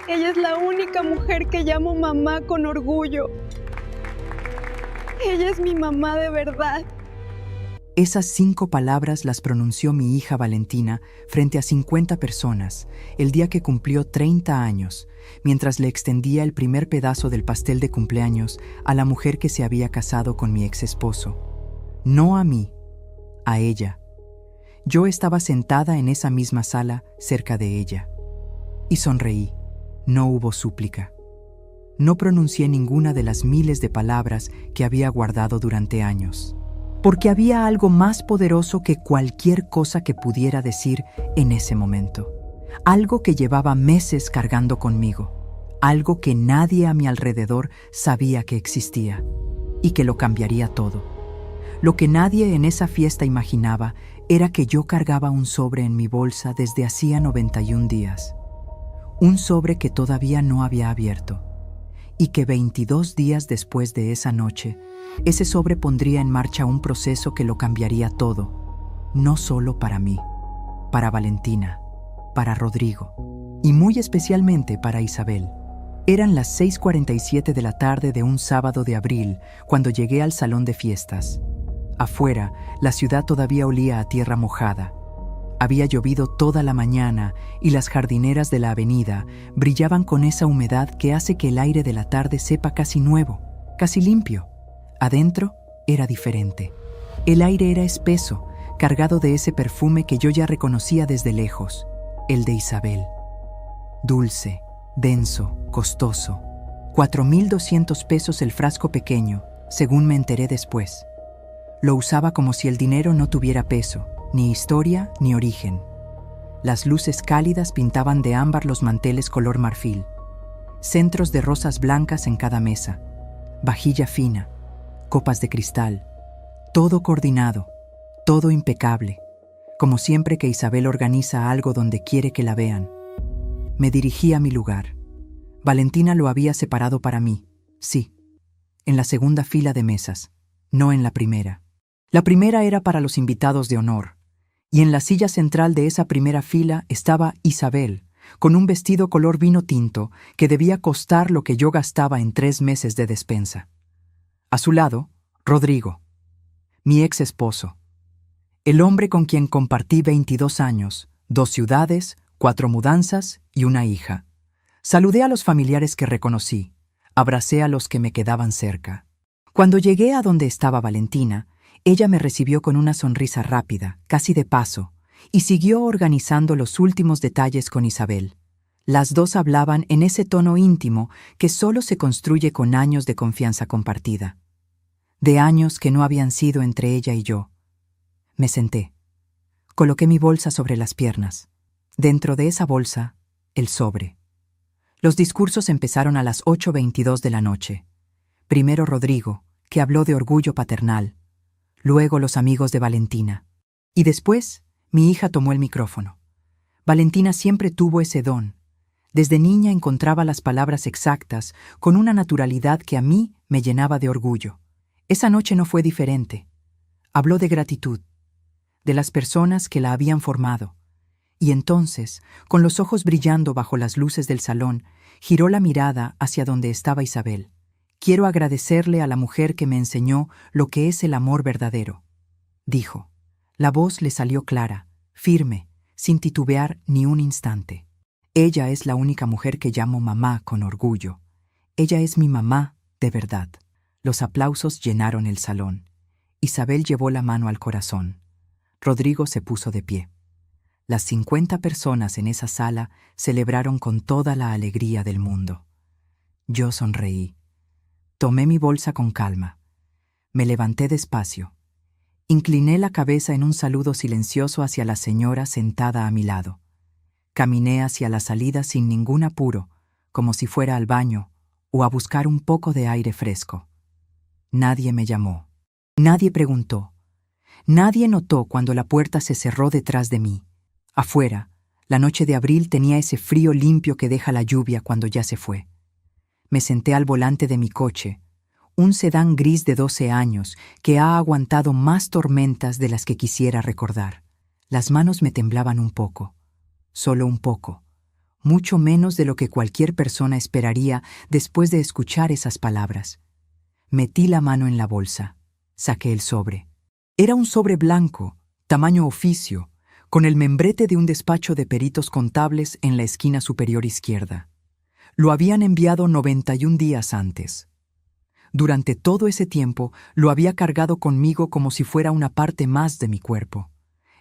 Ella es la única mujer que llamo mamá con orgullo. Ella es mi mamá de verdad. Esas 5 palabras las pronunció mi hija Valentina frente a 50 personas el día que cumplió 30 años, mientras le extendía el primer pedazo del pastel de cumpleaños a la mujer que se había casado con mi ex esposo. No a mí, a ella. Yo estaba sentada en esa misma sala cerca de ella. Y sonreí. No hubo súplica. No pronuncié ninguna de las miles de palabras que había guardado durante años. Porque había algo más poderoso que cualquier cosa que pudiera decir en ese momento. Algo que llevaba meses cargando conmigo. Algo que nadie a mi alrededor sabía que existía. Y que lo cambiaría todo. Lo que nadie en esa fiesta imaginaba era que yo cargaba un sobre en mi bolsa desde hacía 91 días. Un sobre que todavía no había abierto. Y que 22 días después de esa noche, ese sobre pondría en marcha un proceso que lo cambiaría todo. No solo para mí, para Valentina, para Rodrigo y muy especialmente para Isabel. Eran las 6:47 de la tarde de un sábado de abril cuando llegué al salón de fiestas. Afuera, la ciudad todavía olía a tierra mojada. Había llovido toda la mañana y las jardineras de la avenida brillaban con esa humedad que hace que el aire de la tarde sepa casi nuevo, casi limpio. Adentro era diferente. El aire era espeso, cargado de ese perfume que yo ya reconocía desde lejos, el de Isabel. Dulce, denso, costoso. 4,200 pesos el frasco pequeño, según me enteré después. Lo usaba como si el dinero no tuviera peso, ni historia ni origen. Las luces cálidas pintaban de ámbar los manteles color marfil. Centros de rosas blancas en cada mesa. Vajilla fina. Copas de cristal. Todo coordinado. Todo impecable. Como siempre que Isabel organiza algo donde quiere que la vean. Me dirigí a mi lugar. Valentina lo había separado para mí. Sí. En la segunda fila de mesas. No en la primera. La primera era para los invitados de honor. Y en la silla central de esa primera fila estaba Isabel, con un vestido color vino tinto que debía costar lo que yo gastaba en 3 meses de despensa. A su lado, Rodrigo, mi ex esposo, el hombre con quien compartí 22 años, 2 ciudades, 4 mudanzas y una hija. Saludé a los familiares que reconocí, abracé a los que me quedaban cerca. Cuando llegué a donde estaba Valentina, ella me recibió con una sonrisa rápida, casi de paso, y siguió organizando los últimos detalles con Isabel. Las dos hablaban en ese tono íntimo que solo se construye con años de confianza compartida. De años que no habían sido entre ella y yo. Me senté. Coloqué mi bolsa sobre las piernas. Dentro de esa bolsa, el sobre. Los discursos empezaron a las 8:22 de la noche. Primero Rodrigo, que habló de orgullo paternal. Luego los amigos de Valentina. Y después, mi hija tomó el micrófono. Valentina siempre tuvo ese don. Desde niña encontraba las palabras exactas con una naturalidad que a mí me llenaba de orgullo. Esa noche no fue diferente. Habló de gratitud, de las personas que la habían formado. Y entonces, con los ojos brillando bajo las luces del salón, giró la mirada hacia donde estaba Isabel. Quiero agradecerle a la mujer que me enseñó lo que es el amor verdadero, dijo. La voz le salió clara, firme, sin titubear ni un instante. Ella es la única mujer que llamo mamá con orgullo. Ella es mi mamá de verdad. Los aplausos llenaron el salón. Isabel llevó la mano al corazón. Rodrigo se puso de pie. Las 50 personas en esa sala celebraron con toda la alegría del mundo. Yo sonreí. Tomé mi bolsa con calma. Me levanté despacio. Incliné la cabeza en un saludo silencioso hacia la señora sentada a mi lado. Caminé hacia la salida sin ningún apuro, como si fuera al baño o a buscar un poco de aire fresco. Nadie me llamó. Nadie preguntó. Nadie notó cuando la puerta se cerró detrás de mí. Afuera, la noche de abril tenía ese frío limpio que deja la lluvia cuando ya se fue. Me senté al volante de mi coche, un sedán gris de 12 años que ha aguantado más tormentas de las que quisiera recordar. Las manos me temblaban un poco, solo un poco, mucho menos de lo que cualquier persona esperaría después de escuchar esas palabras. Metí la mano en la bolsa. Saqué el sobre. Era un sobre blanco, tamaño oficio, con el membrete de un despacho de peritos contables en la esquina superior izquierda. Lo habían enviado 91 días antes. Durante todo ese tiempo lo había cargado conmigo como si fuera una parte más de mi cuerpo.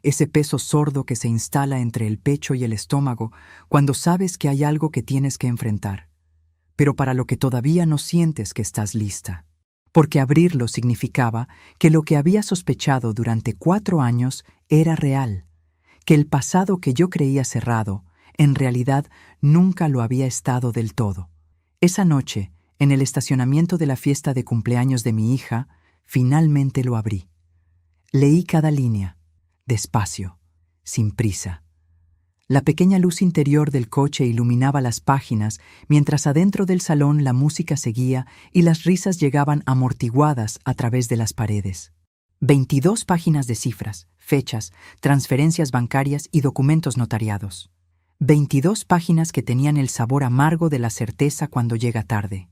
Ese peso sordo que se instala entre el pecho y el estómago cuando sabes que hay algo que tienes que enfrentar, pero para lo que todavía no sientes que estás lista. Porque abrirlo significaba que lo que había sospechado durante 4 años era real, que el pasado que yo creía cerrado, en realidad nunca lo había estado del todo. Esa noche, en el estacionamiento de la fiesta de cumpleaños de mi hija, finalmente lo abrí. Leí cada línea, despacio, sin prisa. La pequeña luz interior del coche iluminaba las páginas, mientras adentro del salón la música seguía y las risas llegaban amortiguadas a través de las paredes. 22 páginas de cifras, fechas, transferencias bancarias y documentos notariados. 22 páginas que tenían el sabor amargo de la certeza cuando llega tarde,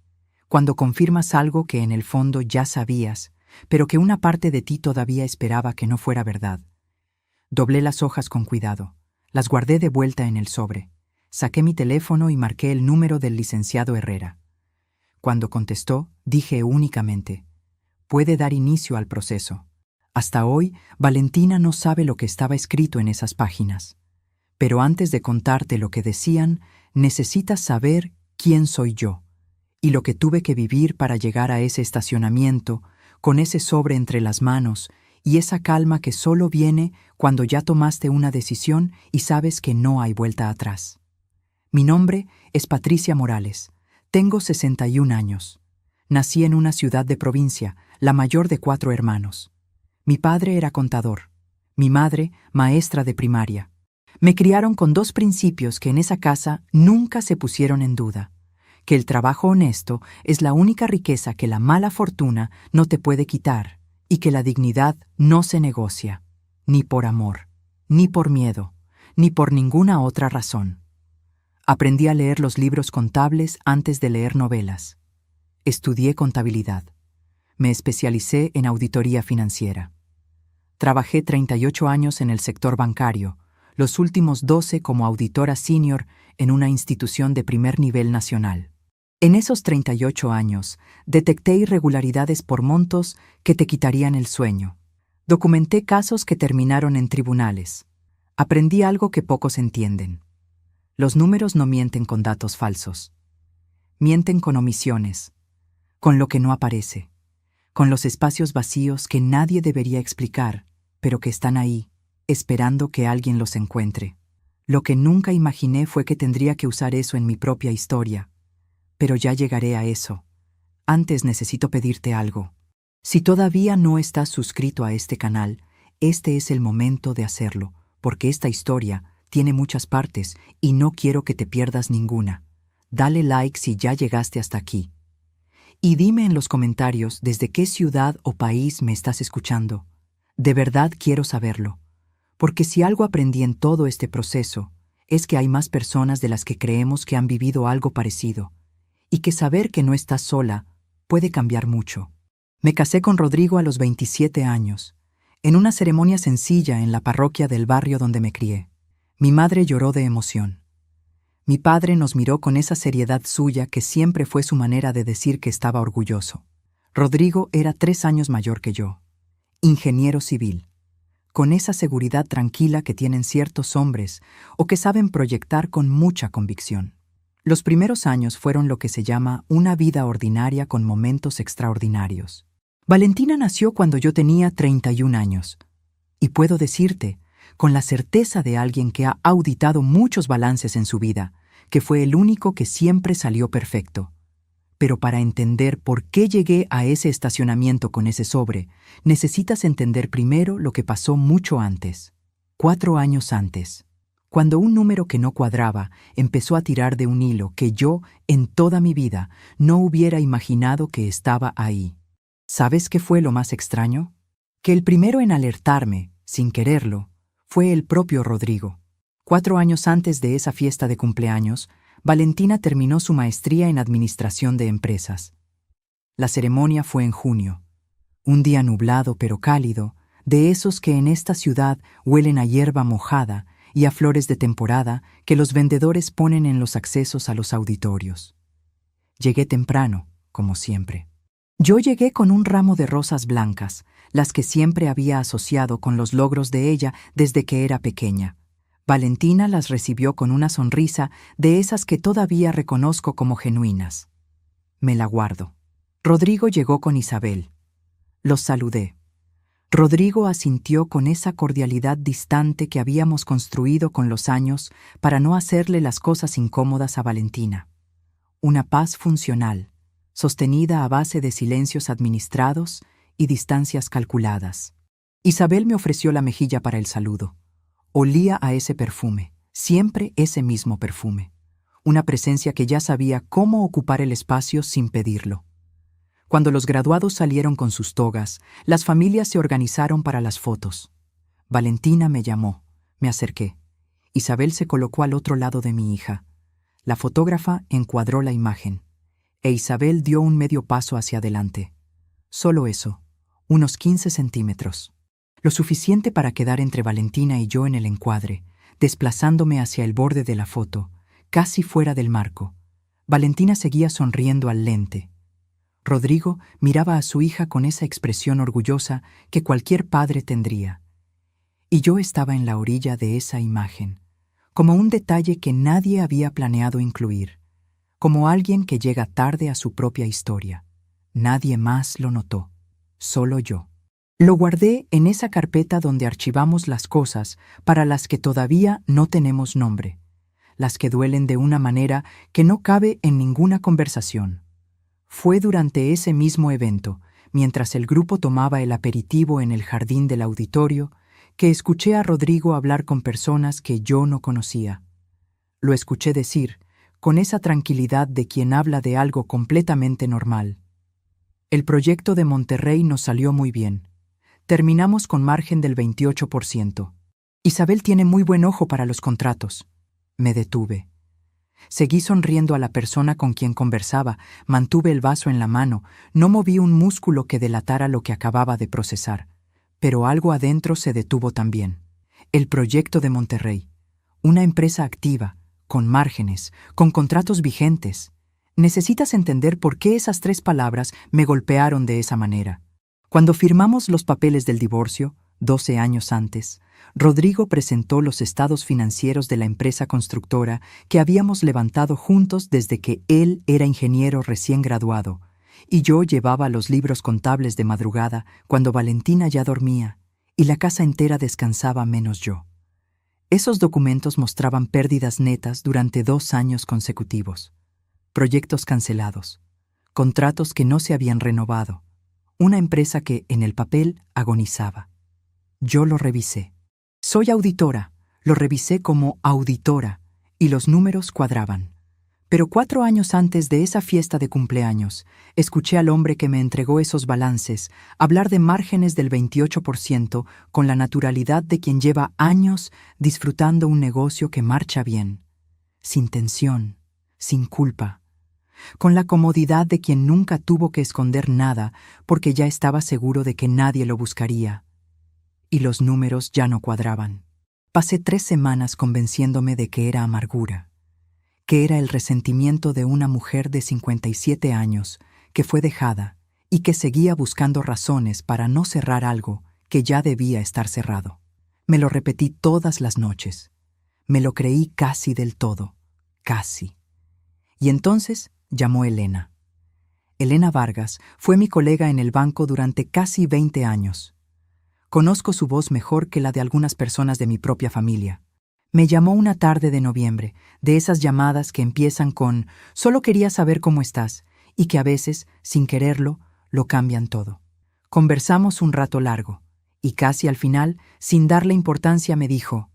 cuando confirmas algo que en el fondo ya sabías, pero que una parte de ti todavía esperaba que no fuera verdad. Doblé las hojas con cuidado. Las guardé de vuelta en el sobre. Saqué mi teléfono y marqué el número del licenciado Herrera. Cuando contestó, dije únicamente: «Puede dar inicio al proceso». Hasta hoy, Valentina no sabe lo que estaba escrito en esas páginas. Pero antes de contarte lo que decían, necesitas saber quién soy yo y lo que tuve que vivir para llegar a ese estacionamiento, con ese sobre entre las manos y esa calma que solo viene cuando ya tomaste una decisión y sabes que no hay vuelta atrás. Mi nombre es Patricia Morales. Tengo 61 años. Nací en una ciudad de provincia, la mayor de 4 hermanos. Mi padre era contador. Mi madre, maestra de primaria. Me criaron con 2 principios que en esa casa nunca se pusieron en duda: que el trabajo honesto es la única riqueza que la mala fortuna no te puede quitar, y que la dignidad no se negocia, ni por amor, ni por miedo, ni por ninguna otra razón. Aprendí a leer los libros contables antes de leer novelas. Estudié contabilidad. Me especialicé en auditoría financiera. Trabajé 38 años en el sector bancario, los últimos 12 como auditora senior en una institución de primer nivel nacional. En esos 38 años, detecté irregularidades por montos que te quitarían el sueño. Documenté casos que terminaron en tribunales. Aprendí algo que pocos entienden. Los números no mienten con datos falsos. Mienten con omisiones, con lo que no aparece, con los espacios vacíos que nadie debería explicar, pero que están ahí, esperando que alguien los encuentre. Lo que nunca imaginé fue que tendría que usar eso en mi propia historia. Pero ya llegaré a eso. Antes necesito pedirte algo. Si todavía no estás suscrito a este canal, este es el momento de hacerlo, porque esta historia tiene muchas partes y no quiero que te pierdas ninguna. Dale like si ya llegaste hasta aquí. Y dime en los comentarios desde qué ciudad o país me estás escuchando. De verdad quiero saberlo, porque si algo aprendí en todo este proceso, es que hay más personas de las que creemos que han vivido algo parecido, y que saber que no estás sola puede cambiar mucho. Me casé con Rodrigo a los 27 años, en una ceremonia sencilla en la parroquia del barrio donde me crié. Mi madre lloró de emoción. Mi padre nos miró con esa seriedad suya que siempre fue su manera de decir que estaba orgulloso. Rodrigo era 3 años mayor que yo, ingeniero civil, con esa seguridad tranquila que tienen ciertos hombres o que saben proyectar con mucha convicción. Los primeros años fueron lo que se llama una vida ordinaria con momentos extraordinarios. Valentina nació cuando yo tenía 31 años. Y puedo decirte, con la certeza de alguien que ha auditado muchos balances en su vida, que fue el único que siempre salió perfecto. Pero para entender por qué llegué a ese estacionamiento con ese sobre, necesitas entender primero lo que pasó mucho antes. 4 años antes. Cuando un número que no cuadraba empezó a tirar de un hilo que yo, en toda mi vida, no hubiera imaginado que estaba ahí. ¿Sabes qué fue lo más extraño? Que el primero en alertarme, sin quererlo, fue el propio Rodrigo. 4 años antes de esa fiesta de cumpleaños, Valentina terminó su maestría en Administración de Empresas. La ceremonia fue en junio. Un día nublado pero cálido, de esos que en esta ciudad huelen a hierba mojada y a flores de temporada que los vendedores ponen en los accesos a los auditorios. Llegué temprano, como siempre. Yo llegué con un ramo de rosas blancas, las que siempre había asociado con los logros de ella desde que era pequeña. Valentina las recibió con una sonrisa de esas que todavía reconozco como genuinas. Me la guardo. Rodrigo llegó con Isabel. Los saludé. Rodrigo asintió con esa cordialidad distante que habíamos construido con los años para no hacerle las cosas incómodas a Valentina. Una paz funcional, sostenida a base de silencios administrados y distancias calculadas. Isabel me ofreció la mejilla para el saludo. Olía a ese perfume, siempre ese mismo perfume. Una presencia que ya sabía cómo ocupar el espacio sin pedirlo. Cuando los graduados salieron con sus togas, las familias se organizaron para las fotos. Valentina me llamó, me acerqué. Isabel se colocó al otro lado de mi hija. La fotógrafa encuadró la imagen, e Isabel dio un medio paso hacia adelante. Solo eso, unos 15 centímetros. Lo suficiente para quedar entre Valentina y yo en el encuadre, desplazándome hacia el borde de la foto, casi fuera del marco. Valentina seguía sonriendo al lente. Rodrigo miraba a su hija con esa expresión orgullosa que cualquier padre tendría. Y yo estaba en la orilla de esa imagen, como un detalle que nadie había planeado incluir, como alguien que llega tarde a su propia historia. Nadie más lo notó, solo yo. Lo guardé en esa carpeta donde archivamos las cosas para las que todavía no tenemos nombre, las que duelen de una manera que no cabe en ninguna conversación. Fue durante ese mismo evento, mientras el grupo tomaba el aperitivo en el jardín del auditorio, que escuché a Rodrigo hablar con personas que yo no conocía. Lo escuché decir, con esa tranquilidad de quien habla de algo completamente normal. El proyecto de Monterrey nos salió muy bien. Terminamos con margen del 28%. Isabel tiene muy buen ojo para los contratos. Me detuve. Seguí sonriendo a la persona con quien conversaba, mantuve el vaso en la mano, no moví un músculo que delatara lo que acababa de procesar. Pero algo adentro se detuvo también. El proyecto de Monterrey. Una empresa activa, con márgenes, con contratos vigentes. Necesitas entender por qué esas 3 palabras me golpearon de esa manera. Cuando firmamos los papeles del divorcio, 12 años antes, Rodrigo presentó los estados financieros de la empresa constructora que habíamos levantado juntos desde que él era ingeniero recién graduado, y yo llevaba los libros contables de madrugada cuando Valentina ya dormía, y la casa entera descansaba menos yo. Esos documentos mostraban pérdidas netas durante 2 años consecutivos, proyectos cancelados, contratos que no se habían renovado, una empresa que, en el papel, agonizaba. Yo lo revisé. Soy auditora, lo revisé como auditora, y los números cuadraban. Pero 4 años antes de esa fiesta de cumpleaños, escuché al hombre que me entregó esos balances hablar de márgenes del 28% con la naturalidad de quien lleva años disfrutando un negocio que marcha bien, sin tensión, sin culpa, con la comodidad de quien nunca tuvo que esconder nada porque ya estaba seguro de que nadie lo buscaría. Y los números ya no cuadraban. Pasé 3 semanas convenciéndome de que era amargura, que era el resentimiento de una mujer de 57 años que fue dejada y que seguía buscando razones para no cerrar algo que ya debía estar cerrado. Me lo repetí todas las noches. Me lo creí casi del todo, casi. Y entonces llamó Elena. Elena Vargas fue mi colega en el banco durante casi 20 años. Conozco su voz mejor que la de algunas personas de mi propia familia. Me llamó una tarde de noviembre, de esas llamadas que empiezan con «solo quería saber cómo estás» y que a veces, sin quererlo, lo cambian todo. Conversamos un rato largo, y casi al final, sin darle importancia, me dijo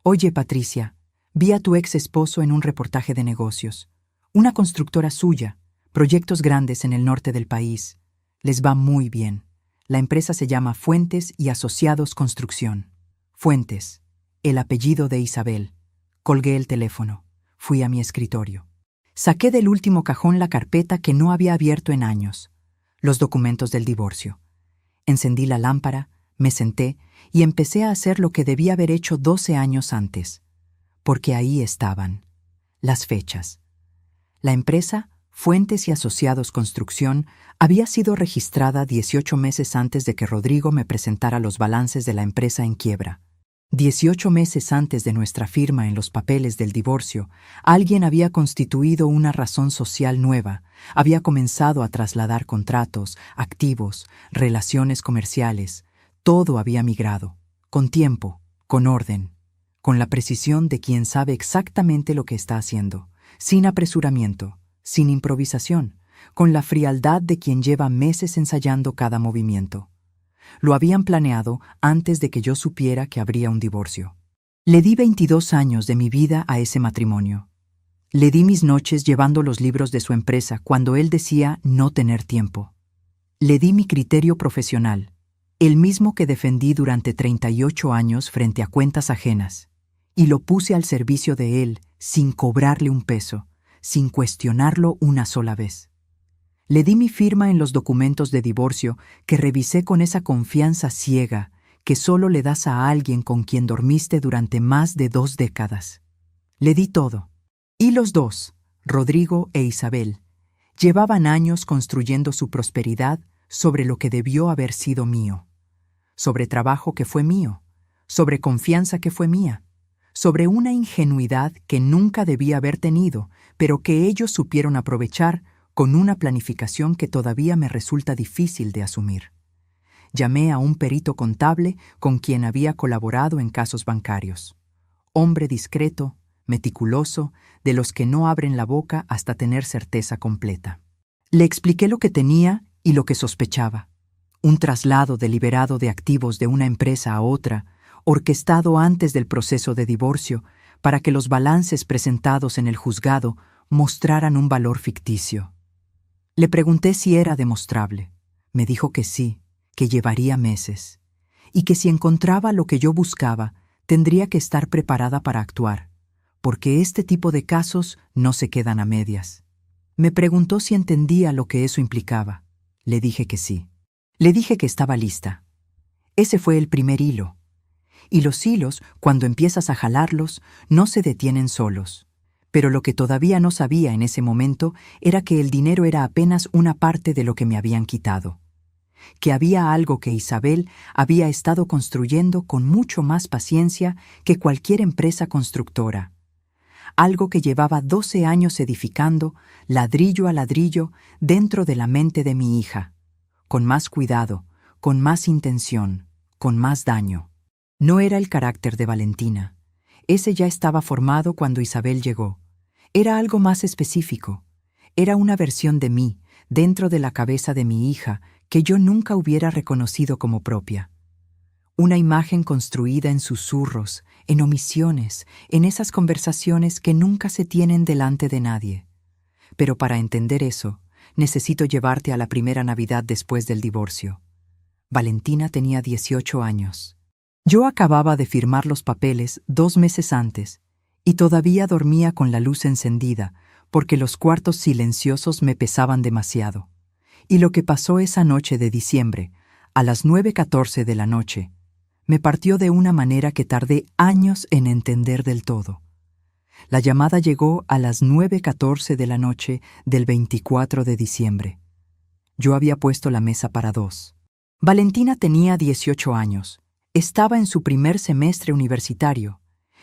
«Oye, Patricia, vi a tu ex esposo en un reportaje de negocios. Una constructora suya, proyectos grandes en el norte del país. Les va muy bien. La empresa se llama Fuentes y Asociados Construcción. Fuentes, el apellido de Isabel. Colgué el teléfono. Fui a mi escritorio. Saqué del último cajón la carpeta que no había abierto en años, los documentos del divorcio. Encendí la lámpara, me senté y empecé a hacer lo que debía haber hecho 12 años antes, porque ahí estaban las fechas. La empresa Fuentes y Asociados Construcción había sido registrada 18 meses antes de que Rodrigo me presentara los balances de la empresa en quiebra. 18 meses antes de nuestra firma en los papeles del divorcio, alguien había constituido una razón social nueva, había comenzado a trasladar contratos, activos, relaciones comerciales. Todo había migrado, con tiempo, con orden, con la precisión de quien sabe exactamente lo que está haciendo, sin apresuramiento, sin improvisación, con la frialdad de quien lleva meses ensayando cada movimiento. Lo habían planeado antes de que yo supiera que habría un divorcio. Le di 22 años de mi vida a ese matrimonio. Le di mis noches llevando los libros de su empresa cuando él decía no tener tiempo. Le di mi criterio profesional, el mismo que defendí durante 38 años frente a cuentas ajenas, y lo puse al servicio de él sin cobrarle un peso, sin cuestionarlo una sola vez. Le di mi firma en los documentos de divorcio que revisé con esa confianza ciega que solo le das a alguien con quien dormiste durante más de 2 décadas. Le di todo. Y los dos, Rodrigo e Isabel, llevaban años construyendo su prosperidad sobre lo que debió haber sido mío, sobre trabajo que fue mío, sobre confianza que fue mía, sobre una ingenuidad que nunca debía haber tenido, pero que ellos supieron aprovechar con una planificación que todavía me resulta difícil de asumir. Llamé a un perito contable con quien había colaborado en casos bancarios. Hombre discreto, meticuloso, de los que no abren la boca hasta tener certeza completa. Le expliqué lo que tenía y lo que sospechaba. Un traslado deliberado de activos de una empresa a otra, orquestado antes del proceso de divorcio, para que los balances presentados en el juzgado mostraran un valor ficticio. Le pregunté si era demostrable. Me dijo que sí, que llevaría meses, y que si encontraba lo que yo buscaba, tendría que estar preparada para actuar, porque este tipo de casos no se quedan a medias. Me preguntó si entendía lo que eso implicaba. Le dije que sí. Le dije que estaba lista. Ese fue el primer hilo. Y los hilos, cuando empiezas a jalarlos, no se detienen solos. Pero lo que todavía no sabía en ese momento era que el dinero era apenas una parte de lo que me habían quitado. Que había algo que Isabel había estado construyendo con mucho más paciencia que cualquier empresa constructora. Algo que llevaba 12 años edificando, ladrillo a ladrillo, dentro de la mente de mi hija. Con más cuidado, con más intención, con más daño. No era el carácter de Valentina. Ese ya estaba formado cuando Isabel llegó. Era algo más específico. Era una versión de mí, dentro de la cabeza de mi hija, que yo nunca hubiera reconocido como propia. Una imagen construida en susurros, en omisiones, en esas conversaciones que nunca se tienen delante de nadie. Pero para entender eso, necesito llevarte a la primera Navidad después del divorcio. Valentina tenía 18 años. Yo acababa de firmar los papeles 2 meses antes, y todavía dormía con la luz encendida, porque los cuartos silenciosos me pesaban demasiado. Y lo que pasó esa noche de diciembre, a las 9:14 de la noche, me partió de una manera que tardé años en entender del todo. La llamada llegó a las 9:14 de la noche del 24 de diciembre. Yo había puesto la mesa para 2. Valentina tenía 18 años. Estaba en su primer semestre universitario.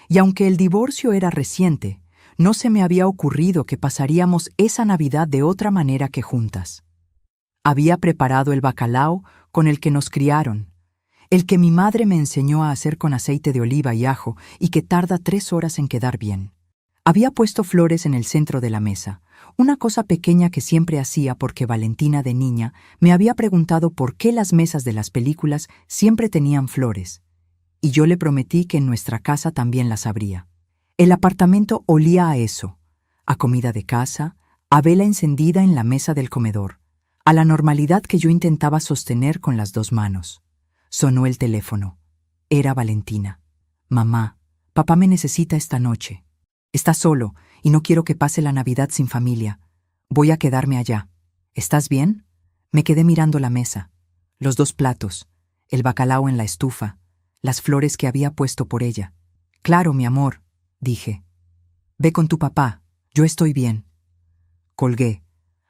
Y aunque el divorcio era reciente, no se me había ocurrido que pasaríamos esa Navidad de otra manera que juntas. Había preparado el bacalao con el que nos criaron, el que mi madre me enseñó a hacer con aceite de oliva y ajo y que tarda 3 horas en quedar bien. Había puesto flores en el centro de la mesa, una cosa pequeña que siempre hacía porque Valentina de niña me había preguntado por qué las mesas de las películas siempre tenían flores. Y yo le prometí que en nuestra casa también las habría. El apartamento olía a eso, a comida de casa, a vela encendida en la mesa del comedor, a la normalidad que yo intentaba sostener con las 2 manos. Sonó el teléfono. Era Valentina. «Mamá, papá me necesita esta noche». Está solo y no quiero que pase la Navidad sin familia. Voy a quedarme allá. ¿Estás bien? Me quedé mirando la mesa, los 2 platos, el bacalao en la estufa, las flores que había puesto por ella. Claro, mi amor, dije. Ve con tu papá, yo estoy bien. Colgué.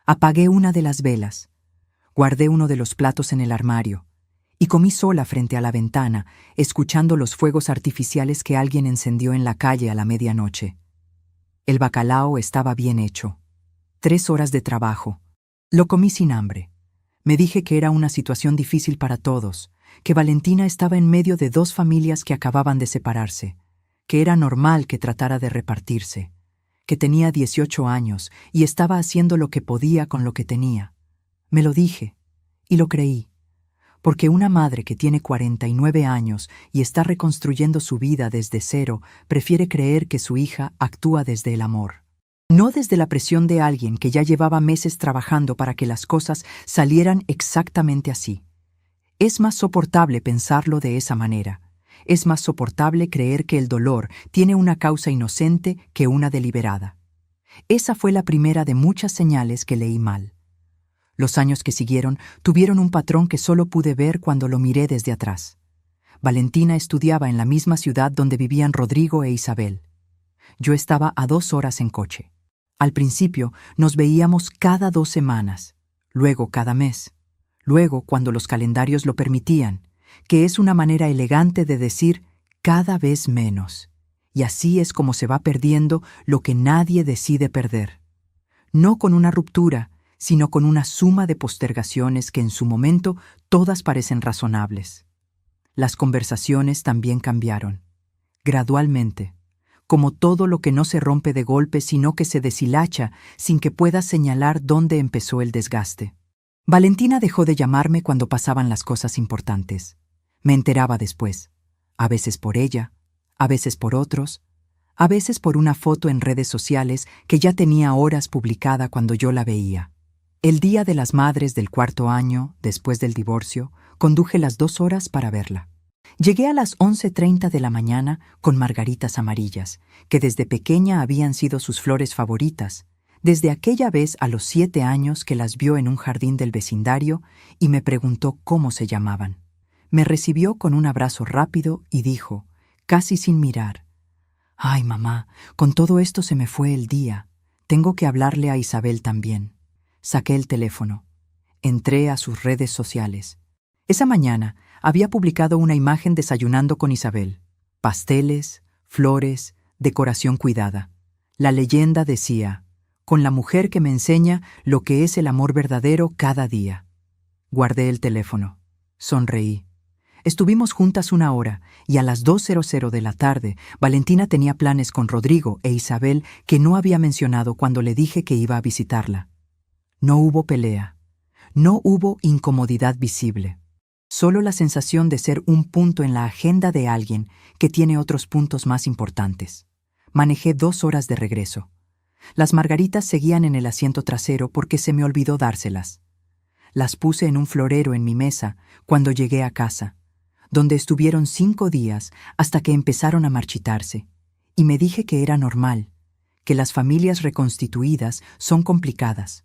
Apagué una de las velas. Guardé uno de los platos en el armario y comí sola frente a la ventana, escuchando los fuegos artificiales que alguien encendió en la calle a la medianoche. El bacalao estaba bien hecho. 3 horas de trabajo. Lo comí sin hambre. Me dije que era una situación difícil para todos, que Valentina estaba en medio de 2 familias que acababan de separarse, que era normal que tratara de repartirse, que tenía 18 años y estaba haciendo lo que podía con lo que tenía. Me lo dije, y lo creí, porque una madre que tiene 49 años y está reconstruyendo su vida desde cero prefiere creer que su hija actúa desde el amor, no desde la presión de alguien que ya llevaba meses trabajando para que las cosas salieran exactamente así. Es más soportable pensarlo de esa manera. Es más soportable creer que el dolor tiene una causa inocente que una deliberada. Esa fue la primera de muchas señales que leí mal. Los años que siguieron tuvieron un patrón que solo pude ver cuando lo miré desde atrás. Valentina estudiaba en la misma ciudad donde vivían Rodrigo e Isabel. Yo estaba a 2 horas en coche. Al principio nos veíamos cada 2 semanas, luego cada mes, luego cuando los calendarios lo permitían, que es una manera elegante de decir cada vez menos. Y así es como se va perdiendo lo que nadie decide perder. No con una ruptura, sino con una suma de postergaciones que en su momento todas parecen razonables. Las conversaciones también cambiaron, gradualmente, como todo lo que no se rompe de golpe, sino que se deshilacha sin que puedas señalar dónde empezó el desgaste. Valentina dejó de llamarme cuando pasaban las cosas importantes. Me enteraba después, a veces por ella, a veces por otros, a veces por una foto en redes sociales que ya tenía horas publicada cuando yo la veía. El Día de las Madres del 4.º año, después del divorcio, conduje las 2 horas para verla. Llegué a las 11:30 de la mañana con margaritas amarillas, que desde pequeña habían sido sus flores favoritas, desde aquella vez a los 7 años que las vio en un jardín del vecindario y me preguntó cómo se llamaban. Me recibió con un abrazo rápido y dijo, casi sin mirar, «Ay, mamá, con todo esto se me fue el día. Tengo que hablarle a Isabel también». Saqué el teléfono. Entré a sus redes sociales. Esa mañana había publicado una imagen desayunando con Isabel. Pasteles, flores, decoración cuidada. La leyenda decía, «Con la mujer que me enseña lo que es el amor verdadero cada día». Guardé el teléfono. Sonreí. Estuvimos juntas 1 hora y a las 2:00 de la tarde Valentina tenía planes con Rodrigo e Isabel que no había mencionado cuando le dije que iba a visitarla. No hubo pelea. No hubo incomodidad visible. Solo la sensación de ser un punto en la agenda de alguien que tiene otros puntos más importantes. Manejé 2 horas de regreso. Las margaritas seguían en el asiento trasero porque se me olvidó dárselas. Las puse en un florero en mi mesa cuando llegué a casa, donde estuvieron 5 días hasta que empezaron a marchitarse, y me dije que era normal, que las familias reconstituidas son complicadas.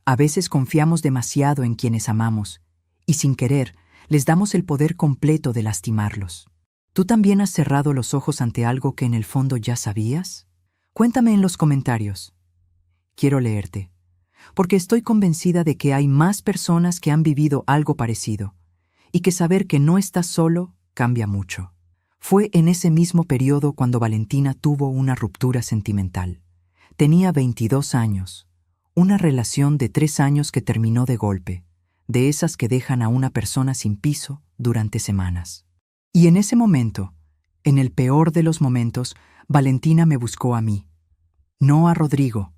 A veces confiamos demasiado en quienes amamos, y sin querer les damos el poder completo de lastimarlos. ¿Tú también has cerrado los ojos ante algo que en el fondo ya sabías? Cuéntame en los comentarios. Quiero leerte, porque estoy convencida de que hay más personas que han vivido algo parecido, y que saber que no estás solo cambia mucho. Fue en ese mismo periodo cuando Valentina tuvo una ruptura sentimental. Tenía 22 años, una relación de 3 años que terminó de golpe, de esas que dejan a una persona sin piso durante semanas. Y en ese momento, en el peor de los momentos, Valentina me buscó a mí. No a Rodrigo,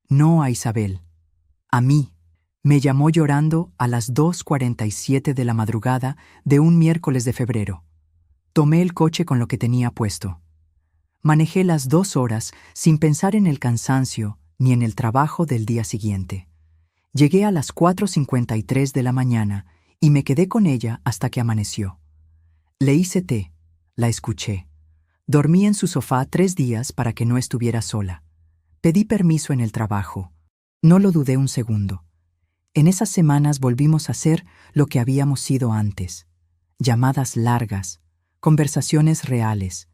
no a Isabel, a mí. Me llamó llorando a las 2:47 de la madrugada de un miércoles de febrero. Tomé el coche con lo que tenía puesto. Manejé las 2 horas sin pensar en el cansancio ni en el trabajo del día siguiente. Llegué a las 4:53 de la mañana y me quedé con ella hasta que amaneció. Le hice té, la escuché. Dormí en su sofá 3 días para que no estuviera sola. Pedí permiso en el trabajo. No lo dudé un segundo. En esas semanas volvimos a ser lo que habíamos sido antes. Llamadas largas, conversaciones reales.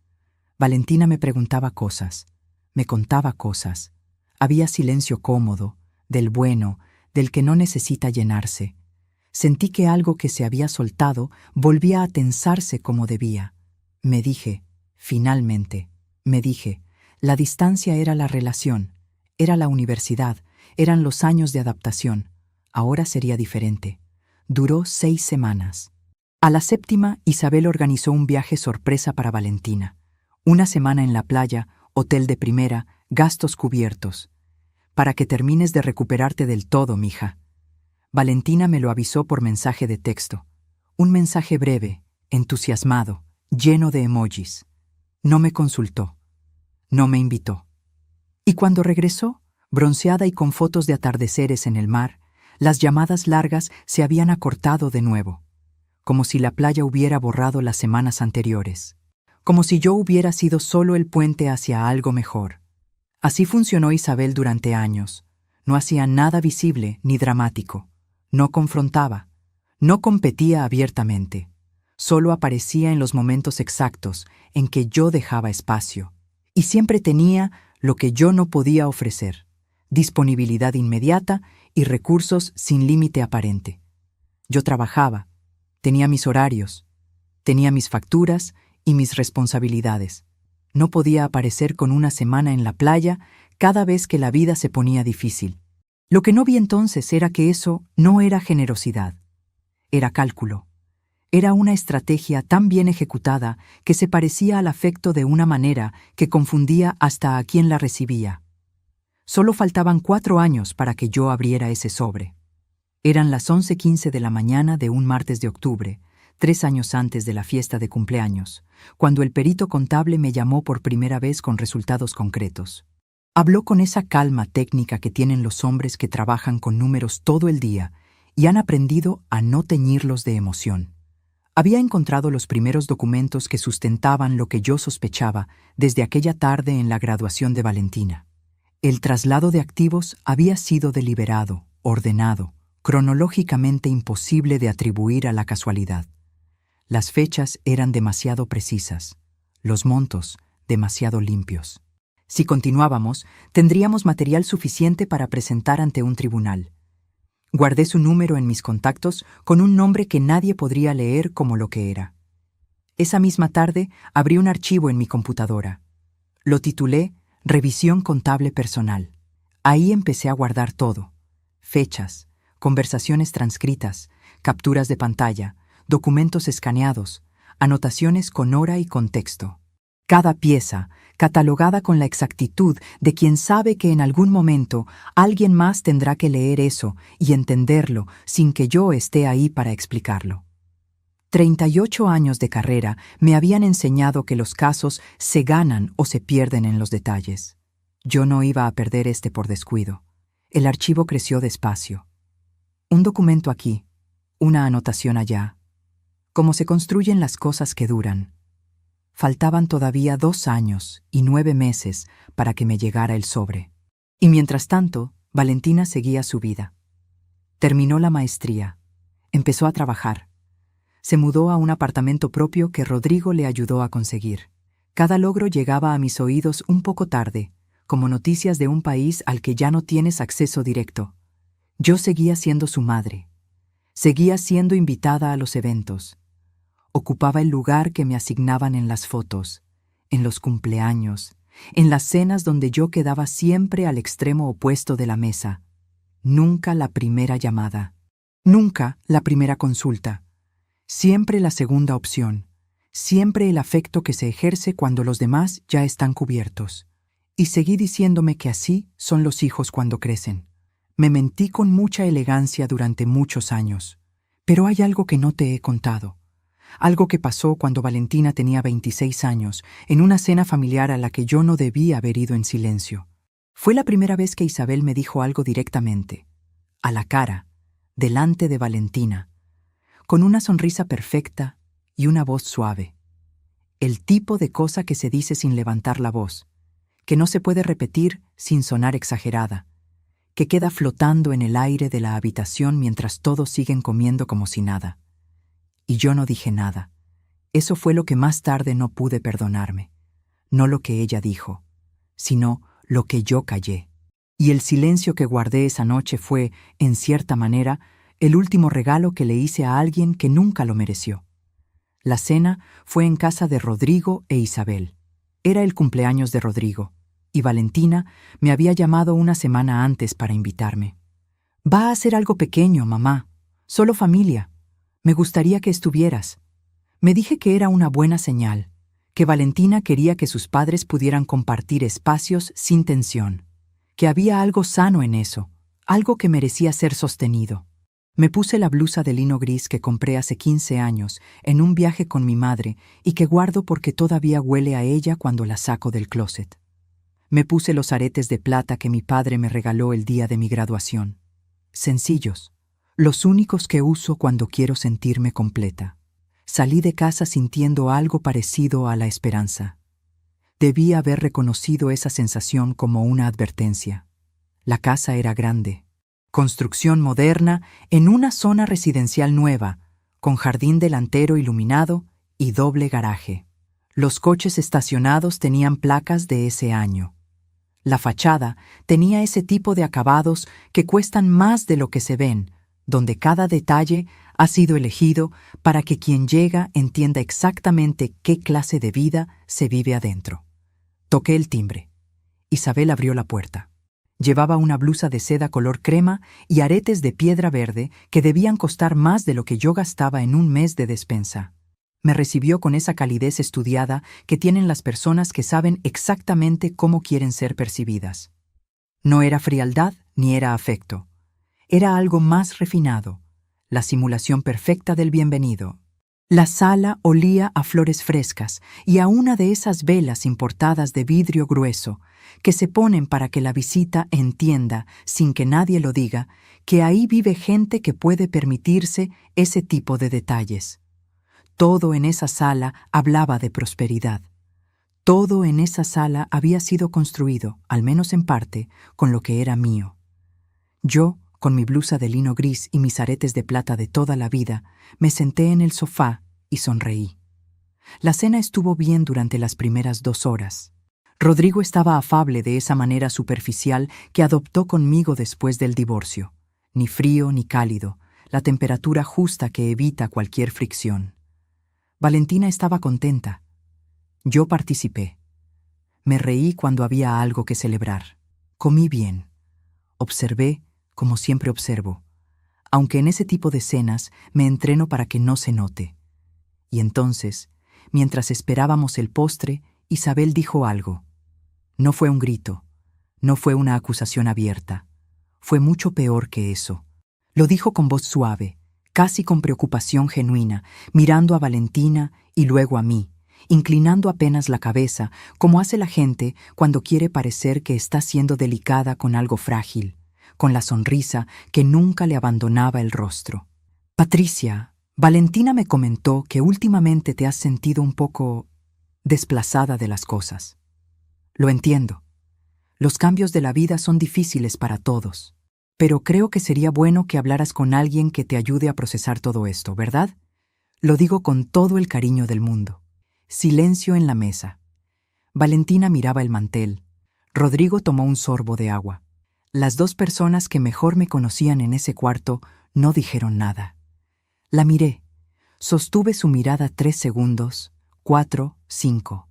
Valentina me preguntaba cosas, me contaba cosas. Había silencio cómodo, del bueno, del que no necesita llenarse. Sentí que algo que se había soltado volvía a tensarse como debía. Me dije, finalmente, la distancia era la relación, era la universidad, eran los años de adaptación. Ahora sería diferente. Duró 6 semanas. A la 7ª, Isabel organizó un viaje sorpresa para Valentina. 1 semana en la playa, hotel de primera, gastos cubiertos. Para que termines de recuperarte del todo, mija. Valentina me lo avisó por mensaje de texto. Un mensaje breve, entusiasmado, lleno de emojis. No me consultó. No me invitó. Y cuando regresó, bronceada y con fotos de atardeceres en el mar, las llamadas largas se habían acortado de nuevo, como si la playa hubiera borrado las semanas anteriores, como si yo hubiera sido solo el puente hacia algo mejor. Así funcionó Isabel durante años. No hacía nada visible ni dramático. No confrontaba. No competía abiertamente. Solo aparecía en los momentos exactos en que yo dejaba espacio. Y siempre tenía lo que yo no podía ofrecer: disponibilidad inmediata y recursos sin límite aparente. Yo trabajaba, tenía mis horarios, tenía mis facturas y mis responsabilidades. No podía aparecer con 1 semana en la playa cada vez que la vida se ponía difícil. Lo que no vi entonces era que eso no era generosidad, era cálculo. Era una estrategia tan bien ejecutada que se parecía al afecto de una manera que confundía hasta a quien la recibía. Solo faltaban 4 años para que yo abriera ese sobre. Eran las 11:15 de la mañana de un martes de octubre, 3 años antes de la fiesta de cumpleaños, cuando el perito contable me llamó por primera vez con resultados concretos. Habló con esa calma técnica que tienen los hombres que trabajan con números todo el día y han aprendido a no teñirlos de emoción. Había encontrado los primeros documentos que sustentaban lo que yo sospechaba desde aquella tarde en la graduación de Valentina. El traslado de activos había sido deliberado, ordenado, cronológicamente imposible de atribuir a la casualidad. Las fechas eran demasiado precisas, los montos demasiado limpios. Si continuábamos, tendríamos material suficiente para presentar ante un tribunal. Guardé su número en mis contactos con un nombre que nadie podría leer como lo que era. Esa misma tarde abrí un archivo en mi computadora. Lo titulé Revisión Contable Personal. Ahí empecé a guardar todo: fechas, conversaciones transcritas, capturas de pantalla, documentos escaneados, anotaciones con hora y contexto. Cada pieza, catalogada con la exactitud de quien sabe que en algún momento alguien más tendrá que leer eso y entenderlo sin que yo esté ahí para explicarlo. 38 años de carrera me habían enseñado que los casos se ganan o se pierden en los detalles. Yo no iba a perder este por descuido. El archivo creció despacio. Un documento aquí, una anotación allá. Cómo se construyen las cosas que duran. Faltaban todavía 2 años y 9 meses para que me llegara el sobre. Y mientras tanto, Valentina seguía su vida. Terminó la maestría. Empezó a trabajar. Se mudó a un apartamento propio que Rodrigo le ayudó a conseguir. Cada logro llegaba a mis oídos un poco tarde, como noticias de un país al que ya no tienes acceso directo. Yo seguía siendo su madre. Seguía siendo invitada a los eventos. Ocupaba el lugar que me asignaban en las fotos, en los cumpleaños, en las cenas donde yo quedaba siempre al extremo opuesto de la mesa. Nunca la primera llamada. Nunca la primera consulta. Siempre la segunda opción. Siempre el afecto que se ejerce cuando los demás ya están cubiertos. Y seguí diciéndome que así son los hijos cuando crecen. Me mentí con mucha elegancia durante muchos años. Pero hay algo que no te he contado. Algo que pasó cuando Valentina tenía 26 años, en una cena familiar a la que yo no debí haber ido en silencio. Fue la primera vez que Isabel me dijo algo directamente, a la cara, delante de Valentina, con una sonrisa perfecta y una voz suave. el tipo de cosa que se dice sin levantar la voz, que no se puede repetir sin sonar exagerada, que queda flotando en el aire de la habitación mientras todos siguen comiendo como si nada. Y yo no dije nada. Eso fue lo que más tarde no pude perdonarme. No lo que ella dijo, sino lo que yo callé. Y el silencio que guardé esa noche fue, en cierta manera, el último regalo que le hice a alguien que nunca lo mereció. La cena fue en casa de Rodrigo e Isabel. Era el cumpleaños de Rodrigo, y Valentina me había llamado una semana antes para invitarme. «Va a ser algo pequeño, mamá. Solo familia. Me gustaría que estuvieras». Me dije que era una buena señal, que Valentina quería que sus padres pudieran compartir espacios sin tensión, que había algo sano en eso, algo que merecía ser sostenido. Me puse la blusa de lino gris que compré hace 15 años en un viaje con mi madre y que guardo porque todavía huele a ella cuando la saco del closet. Me puse los aretes de plata que mi padre me regaló el día de mi graduación. Sencillos, los únicos que uso cuando quiero sentirme completa. Salí de casa sintiendo algo parecido a la esperanza. Debí haber reconocido esa sensación como una advertencia. La casa era grande. Construcción moderna en una zona residencial nueva, con jardín delantero iluminado y doble garaje. Los coches estacionados tenían placas de ese año. La fachada tenía ese tipo de acabados que cuestan más de lo que se ven, donde cada detalle ha sido elegido para que quien llega entienda exactamente qué clase de vida se vive adentro. Toqué el timbre. Isabel abrió la puerta. Llevaba una blusa de seda color crema y aretes de piedra verde que debían costar más de lo que yo gastaba en un mes de despensa. Me recibió con esa calidez estudiada que tienen las personas que saben exactamente cómo quieren ser percibidas. No era frialdad ni era afecto. Era algo más refinado, la simulación perfecta del bienvenido. La sala olía a flores frescas y a una de esas velas importadas de vidrio grueso que se ponen para que la visita entienda, sin que nadie lo diga, que ahí vive gente que puede permitirse ese tipo de detalles. Todo en esa sala hablaba de prosperidad. Todo en esa sala había sido construido, al menos en parte, con lo que era mío. Yo, con mi blusa de lino gris y mis aretes de plata de toda la vida, me senté en el sofá y sonreí. La cena estuvo bien durante las primeras 2 horas. Rodrigo estaba afable de esa manera superficial que adoptó conmigo después del divorcio. Ni frío ni cálido, la temperatura justa que evita cualquier fricción. Valentina estaba contenta. Yo participé. Me reí cuando había algo que celebrar. Comí bien. Observé como siempre observo, aunque en ese tipo de cenas me entreno para que no se note. Y entonces, mientras esperábamos el postre, Isabel dijo algo. No fue un grito, no fue una acusación abierta, fue mucho peor que eso. Lo dijo con voz suave, casi con preocupación genuina, mirando a Valentina y luego a mí, inclinando apenas la cabeza, como hace la gente cuando quiere parecer que está siendo delicada con algo frágil, con la sonrisa que nunca le abandonaba el rostro. Patricia, Valentina me comentó que últimamente te has sentido un poco desplazada de las cosas. Lo entiendo. Los cambios de la vida son difíciles para todos, pero creo que sería bueno que hablaras con alguien que te ayude a procesar todo esto, ¿verdad? Lo digo con todo el cariño del mundo. Silencio en la mesa. Valentina miraba el mantel. Rodrigo tomó un sorbo de agua. Las 2 personas que mejor me conocían en ese cuarto no dijeron nada. La miré. Sostuve su mirada 3 segundos, 4, 5.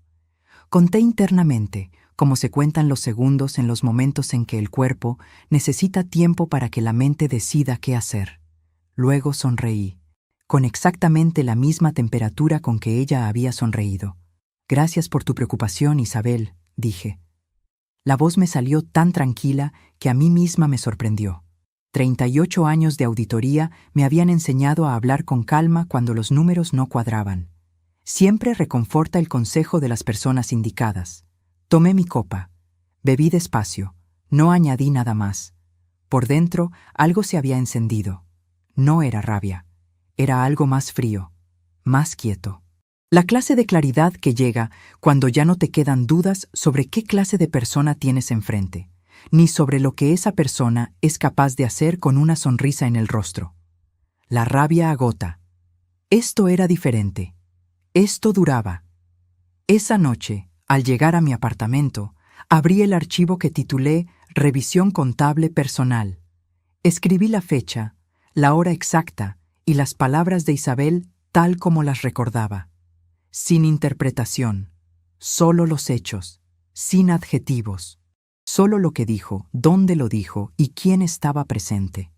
Conté internamente, como se cuentan los segundos en los momentos en que el cuerpo necesita tiempo para que la mente decida qué hacer. Luego sonreí, con exactamente la misma temperatura con que ella había sonreído. Gracias por tu preocupación, Isabel, dije. La voz me salió tan tranquila que a mí misma me sorprendió. 38 años de auditoría me habían enseñado a hablar con calma cuando los números no cuadraban. Siempre reconforta el consejo de las personas indicadas. Tomé mi copa. Bebí despacio. No añadí nada más. Por dentro, algo se había encendido. No era rabia. Era algo más frío, más quieto. La clase de claridad que llega cuando ya no te quedan dudas sobre qué clase de persona tienes enfrente, ni sobre lo que esa persona es capaz de hacer con una sonrisa en el rostro. La rabia agota. Esto era diferente. Esto duraba. Esa noche, al llegar a mi apartamento, abrí el archivo que titulé Revisión Contable Personal. Escribí la fecha, la hora exacta y las palabras de Isabel tal como las recordaba. Sin interpretación, solo los hechos, sin adjetivos, solo lo que dijo, dónde lo dijo y quién estaba presente.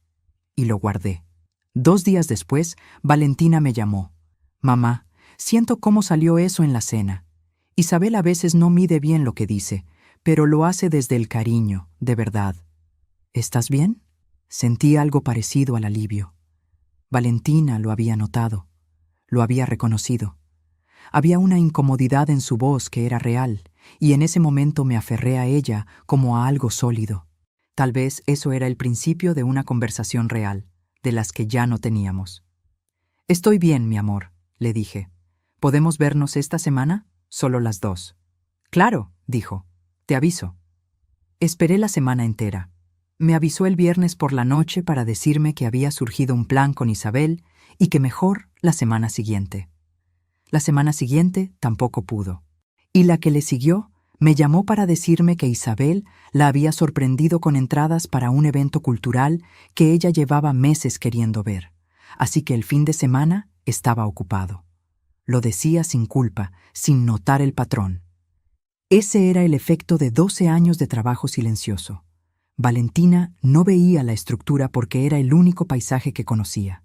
Y lo guardé. 2 días después, Valentina me llamó. Mamá, siento cómo salió eso en la cena. Isabel a veces no mide bien lo que dice, pero lo hace desde el cariño, de verdad. ¿Estás bien? Sentí algo parecido al alivio. Valentina lo había notado, lo había reconocido. Había una incomodidad en su voz que era real, y en ese momento me aferré a ella como a algo sólido. Tal vez eso era el principio de una conversación real, de las que ya no teníamos. Estoy bien, mi amor, le dije. ¿Podemos vernos esta semana? Solo las 2. Claro, dijo. Te aviso. Esperé la semana entera. Me avisó el viernes por la noche para decirme que había surgido un plan con Isabel y que mejor la semana siguiente. La semana siguiente tampoco pudo. Y la que le siguió me llamó para decirme que Isabel la había sorprendido con entradas para un evento cultural que ella llevaba meses queriendo ver, así que el fin de semana estaba ocupado. Lo decía sin culpa, sin notar el patrón. Ese era el efecto de 12 años de trabajo silencioso. Valentina no veía la estructura porque era el único paisaje que conocía.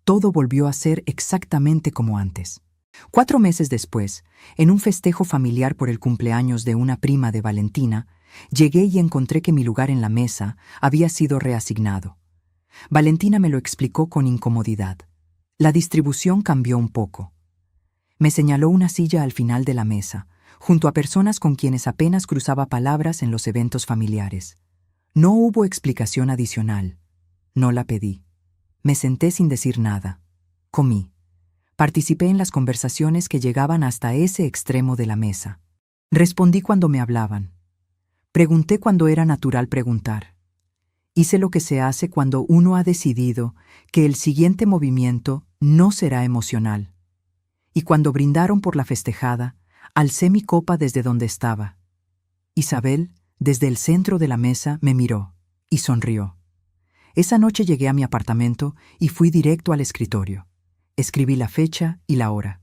Todo volvió a ser exactamente como antes. 4 meses después, en un festejo familiar por el cumpleaños de una prima de Valentina, llegué y encontré que mi lugar en la mesa había sido reasignado. Valentina me lo explicó con incomodidad. La distribución cambió un poco. Me señaló una silla al final de la mesa, junto a personas con quienes apenas cruzaba palabras en los eventos familiares. No hubo explicación adicional. No la pedí. Me senté sin decir nada. Comí. Participé en las conversaciones que llegaban hasta ese extremo de la mesa. Respondí cuando me hablaban. Pregunté cuando era natural preguntar. Hice lo que se hace cuando uno ha decidido que el siguiente movimiento no será emocional. Y cuando brindaron por la festejada, alcé mi copa desde donde estaba. Isabel, desde el centro de la mesa, me miró y sonrió. Esa noche llegué a mi apartamento y fui directo al escritorio. Escribí la fecha y la hora.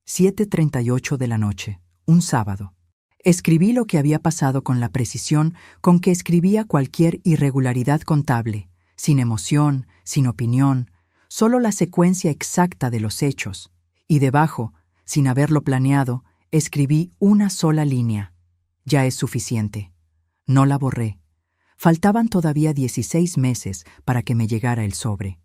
7:38 de la noche, un sábado. Escribí lo que había pasado con la precisión con que escribía cualquier irregularidad contable, sin emoción, sin opinión, solo la secuencia exacta de los hechos. Y debajo, sin haberlo planeado, escribí una sola línea. Ya es suficiente. No la borré. Faltaban todavía 16 meses para que me llegara el sobre.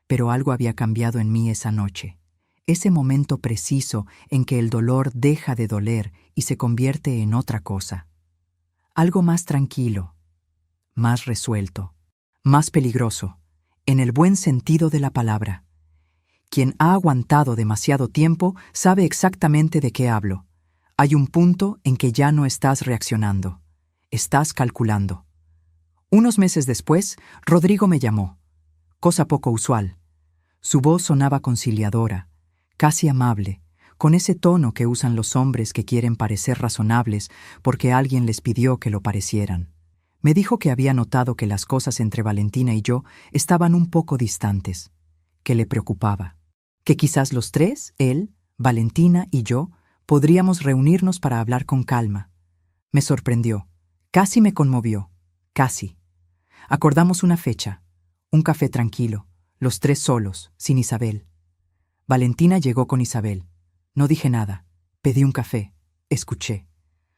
Pero algo había cambiado en mí esa noche. Ese momento preciso en que el dolor deja de doler y se convierte en otra cosa. Algo más tranquilo, más resuelto, más peligroso, en el buen sentido de la palabra. Quien ha aguantado demasiado tiempo sabe exactamente de qué hablo. Hay un punto en que ya no estás reaccionando. Estás calculando. Unos meses después, Rodrigo me llamó. Cosa poco usual. Su voz sonaba conciliadora, casi amable, con ese tono que usan los hombres que quieren parecer razonables porque alguien les pidió que lo parecieran. Me dijo que había notado que las cosas entre Valentina y yo estaban un poco distantes, que le preocupaba, que quizás los tres, él, Valentina y yo, podríamos reunirnos para hablar con calma. Me sorprendió, casi me conmovió, casi. Acordamos una fecha, un café tranquilo, los tres solos, sin Isabel. Valentina llegó con Isabel. No dije nada, pedí un café, escuché.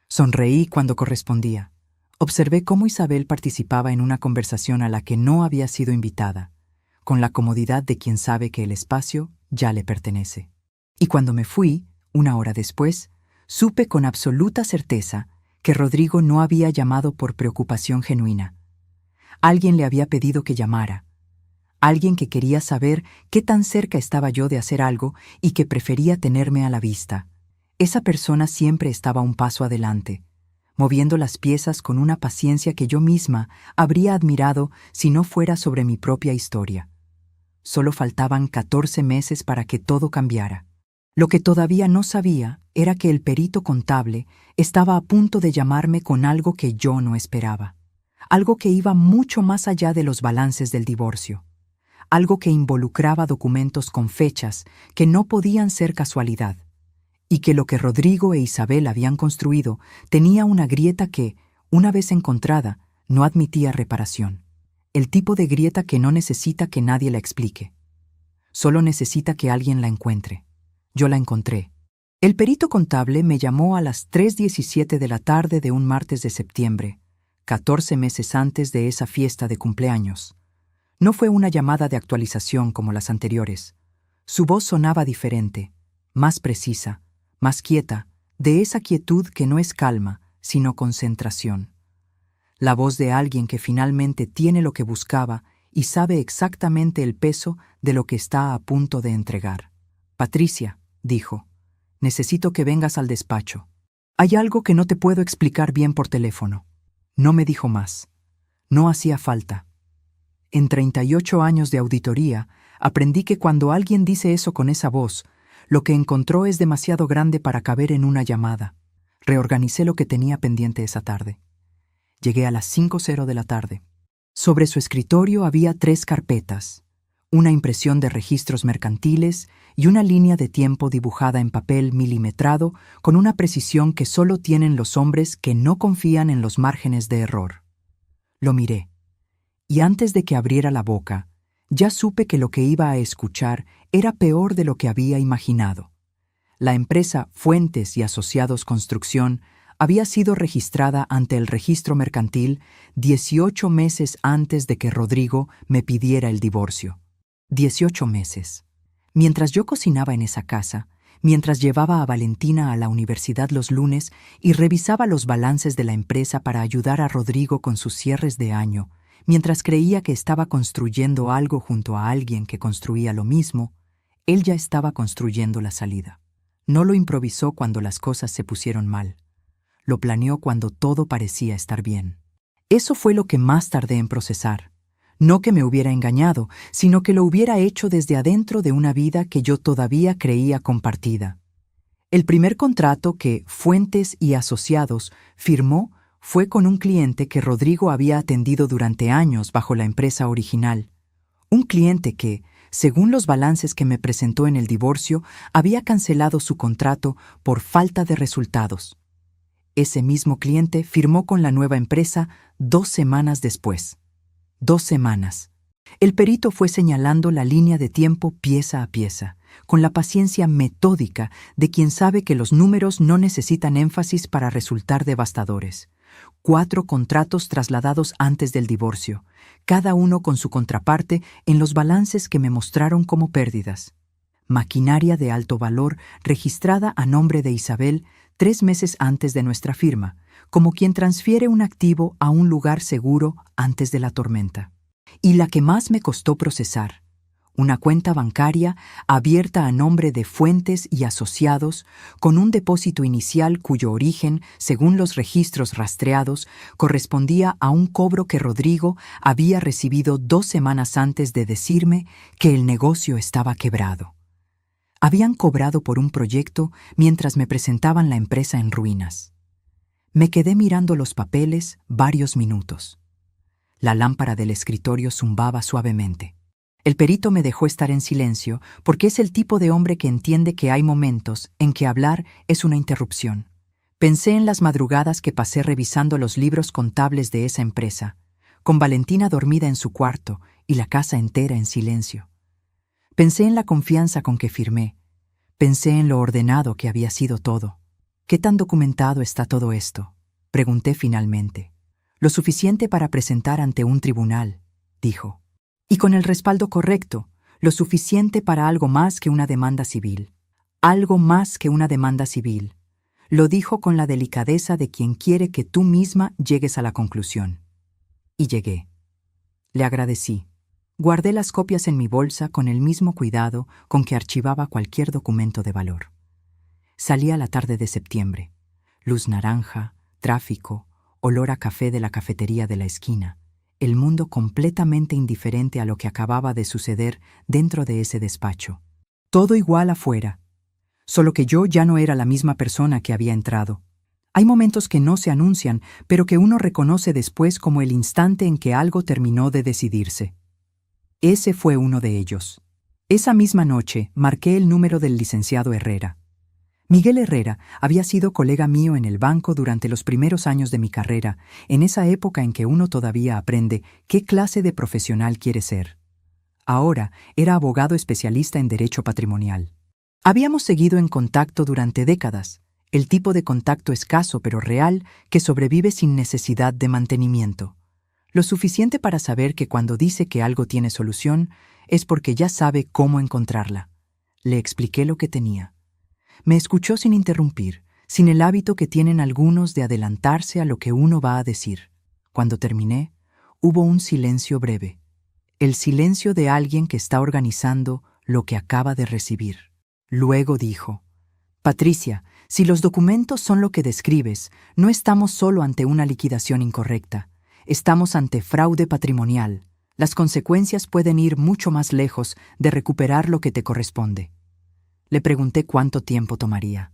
Sonreí cuando correspondía. Observé cómo Isabel participaba en una conversación a la que no había sido invitada, con la comodidad de quien sabe que el espacio ya le pertenece. Y cuando me fui, 1 hora después, supe con absoluta certeza que Rodrigo no había llamado por preocupación genuina. Alguien le había pedido que llamara. Alguien que quería saber qué tan cerca estaba yo de hacer algo y que prefería tenerme a la vista. Esa persona siempre estaba un paso adelante, moviendo las piezas con una paciencia que yo misma habría admirado si no fuera sobre mi propia historia. Solo faltaban 14 meses para que todo cambiara. Lo que todavía no sabía era que el perito contable estaba a punto de llamarme con algo que yo no esperaba. Algo que iba mucho más allá de los balances del divorcio. Algo que involucraba documentos con fechas que no podían ser casualidad. Y que lo que Rodrigo e Isabel habían construido tenía una grieta que, una vez encontrada, no admitía reparación. El tipo de grieta que no necesita que nadie la explique. Solo necesita que alguien la encuentre. Yo la encontré. El perito contable me llamó a las 3:17 de la tarde de un martes de septiembre, 14 meses antes de esa fiesta de cumpleaños. No fue una llamada de actualización como las anteriores. Su voz sonaba diferente, más precisa, más quieta, de esa quietud que no es calma, sino concentración. La voz de alguien que finalmente tiene lo que buscaba y sabe exactamente el peso de lo que está a punto de entregar. «Patricia», dijo, «necesito que vengas al despacho. Hay algo que no te puedo explicar bien por teléfono». No me dijo más. No hacía falta. En 38 años de auditoría, aprendí que cuando alguien dice eso con esa voz, lo que encontró es demasiado grande para caber en una llamada. Reorganicé lo que tenía pendiente esa tarde. Llegué a las 5:00 de la tarde. Sobre su escritorio había 3 carpetas, una impresión de registros mercantiles y una línea de tiempo dibujada en papel milimetrado con una precisión que solo tienen los hombres que no confían en los márgenes de error. Lo miré, y antes de que abriera la boca, ya supe que lo que iba a escuchar era peor de lo que había imaginado. La empresa Fuentes y Asociados Construcción había sido registrada ante el registro mercantil 18 meses antes de que Rodrigo me pidiera el divorcio. 18 meses. Mientras yo cocinaba en esa casa, mientras llevaba a Valentina a la universidad los lunes y revisaba los balances de la empresa para ayudar a Rodrigo con sus cierres de año, mientras creía que estaba construyendo algo junto a alguien que construía lo mismo, él ya estaba construyendo la salida. No lo improvisó cuando las cosas se pusieron mal. Lo planeó cuando todo parecía estar bien. Eso fue lo que más tardé en procesar. No que me hubiera engañado, sino que lo hubiera hecho desde adentro de una vida que yo todavía creía compartida. El primer contrato que Fuentes y Asociados firmó fue con un cliente que Rodrigo había atendido durante años bajo la empresa original. Un cliente que, según los balances que me presentó en el divorcio, había cancelado su contrato por falta de resultados. Ese mismo cliente firmó con la nueva empresa 2 semanas después. 2 semanas. El perito fue señalando la línea de tiempo pieza a pieza, con la paciencia metódica de quien sabe que los números no necesitan énfasis para resultar devastadores. 4 contratos trasladados antes del divorcio, cada uno con su contraparte en los balances que me mostraron como pérdidas. Maquinaria de alto valor registrada a nombre de Isabel 3 meses antes de nuestra firma, como quien transfiere un activo a un lugar seguro antes de la tormenta. Y la que más me costó procesar, una cuenta bancaria abierta a nombre de Fuentes y Asociados, con un depósito inicial cuyo origen, según los registros rastreados, correspondía a un cobro que Rodrigo había recibido 2 semanas antes de decirme que el negocio estaba quebrado. Habían cobrado por un proyecto mientras me presentaban la empresa en ruinas. Me quedé mirando los papeles varios minutos. La lámpara del escritorio zumbaba suavemente. El perito me dejó estar en silencio porque es el tipo de hombre que entiende que hay momentos en que hablar es una interrupción. Pensé en las madrugadas que pasé revisando los libros contables de esa empresa, con Valentina dormida en su cuarto y la casa entera en silencio. Pensé en la confianza con que firmé. Pensé en lo ordenado que había sido todo. ¿Qué tan documentado está todo esto?, pregunté finalmente. Lo suficiente para presentar ante un tribunal, dijo. Y con el respaldo correcto, lo suficiente para algo más que una demanda civil. Algo más que una demanda civil. Lo dijo con la delicadeza de quien quiere que tú misma llegues a la conclusión. Y llegué. Le agradecí. Guardé las copias en mi bolsa con el mismo cuidado con que archivaba cualquier documento de valor. Salí a la tarde de septiembre. Luz naranja, tráfico, olor a café de la cafetería de la esquina. El mundo completamente indiferente a lo que acababa de suceder dentro de ese despacho. Todo igual afuera, solo que yo ya no era la misma persona que había entrado. Hay momentos que no se anuncian, pero que uno reconoce después como el instante en que algo terminó de decidirse. Ese fue uno de ellos. Esa misma noche marqué el número del licenciado Herrera. Miguel Herrera había sido colega mío en el banco durante los primeros años de mi carrera, en esa época en que uno todavía aprende qué clase de profesional quiere ser. Ahora era abogado especialista en derecho patrimonial. Habíamos seguido en contacto durante décadas, el tipo de contacto escaso pero real que sobrevive sin necesidad de mantenimiento. Lo suficiente para saber que cuando dice que algo tiene solución es porque ya sabe cómo encontrarla. Le expliqué lo que tenía. Me escuchó sin interrumpir, sin el hábito que tienen algunos de adelantarse a lo que uno va a decir. Cuando terminé, hubo un silencio breve. El silencio de alguien que está organizando lo que acaba de recibir. Luego dijo: Patricia, si los documentos son lo que describes, no estamos solo ante una liquidación incorrecta. Estamos ante fraude patrimonial. Las consecuencias pueden ir mucho más lejos de recuperar lo que te corresponde. Le pregunté cuánto tiempo tomaría.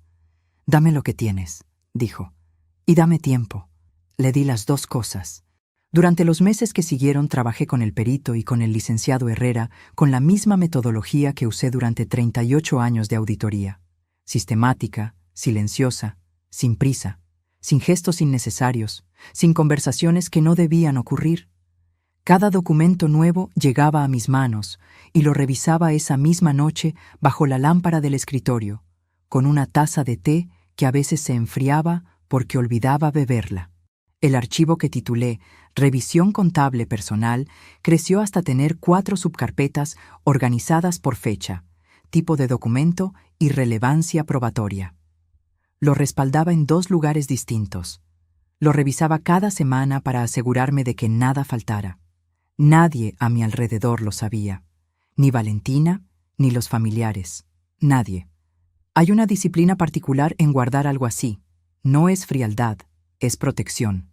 Dame lo que tienes, dijo, y dame tiempo. Le di las dos cosas. Durante los meses que siguieron trabajé con el perito y con el licenciado Herrera con la misma metodología que usé durante 38 años de auditoría. Sistemática, silenciosa, sin prisa, sin gestos innecesarios, sin conversaciones que no debían ocurrir. Cada documento nuevo llegaba a mis manos y lo revisaba esa misma noche bajo la lámpara del escritorio, con una taza de té que a veces se enfriaba porque olvidaba beberla. El archivo que titulé Revisión Contable Personal creció hasta tener 4 subcarpetas organizadas por fecha, tipo de documento y relevancia probatoria. Lo respaldaba en 2 lugares distintos. Lo revisaba cada semana para asegurarme de que nada faltara. Nadie a mi alrededor lo sabía. Ni Valentina, ni los familiares. Nadie. Hay una disciplina particular en guardar algo así. No es frialdad, es protección.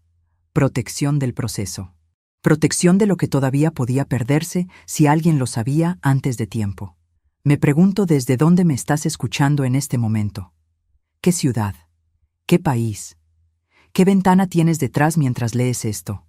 Protección del proceso. Protección de lo que todavía podía perderse si alguien lo sabía antes de tiempo. Me pregunto desde dónde me estás escuchando en este momento. ¿Qué ciudad? ¿Qué país? ¿Qué ventana tienes detrás mientras lees esto?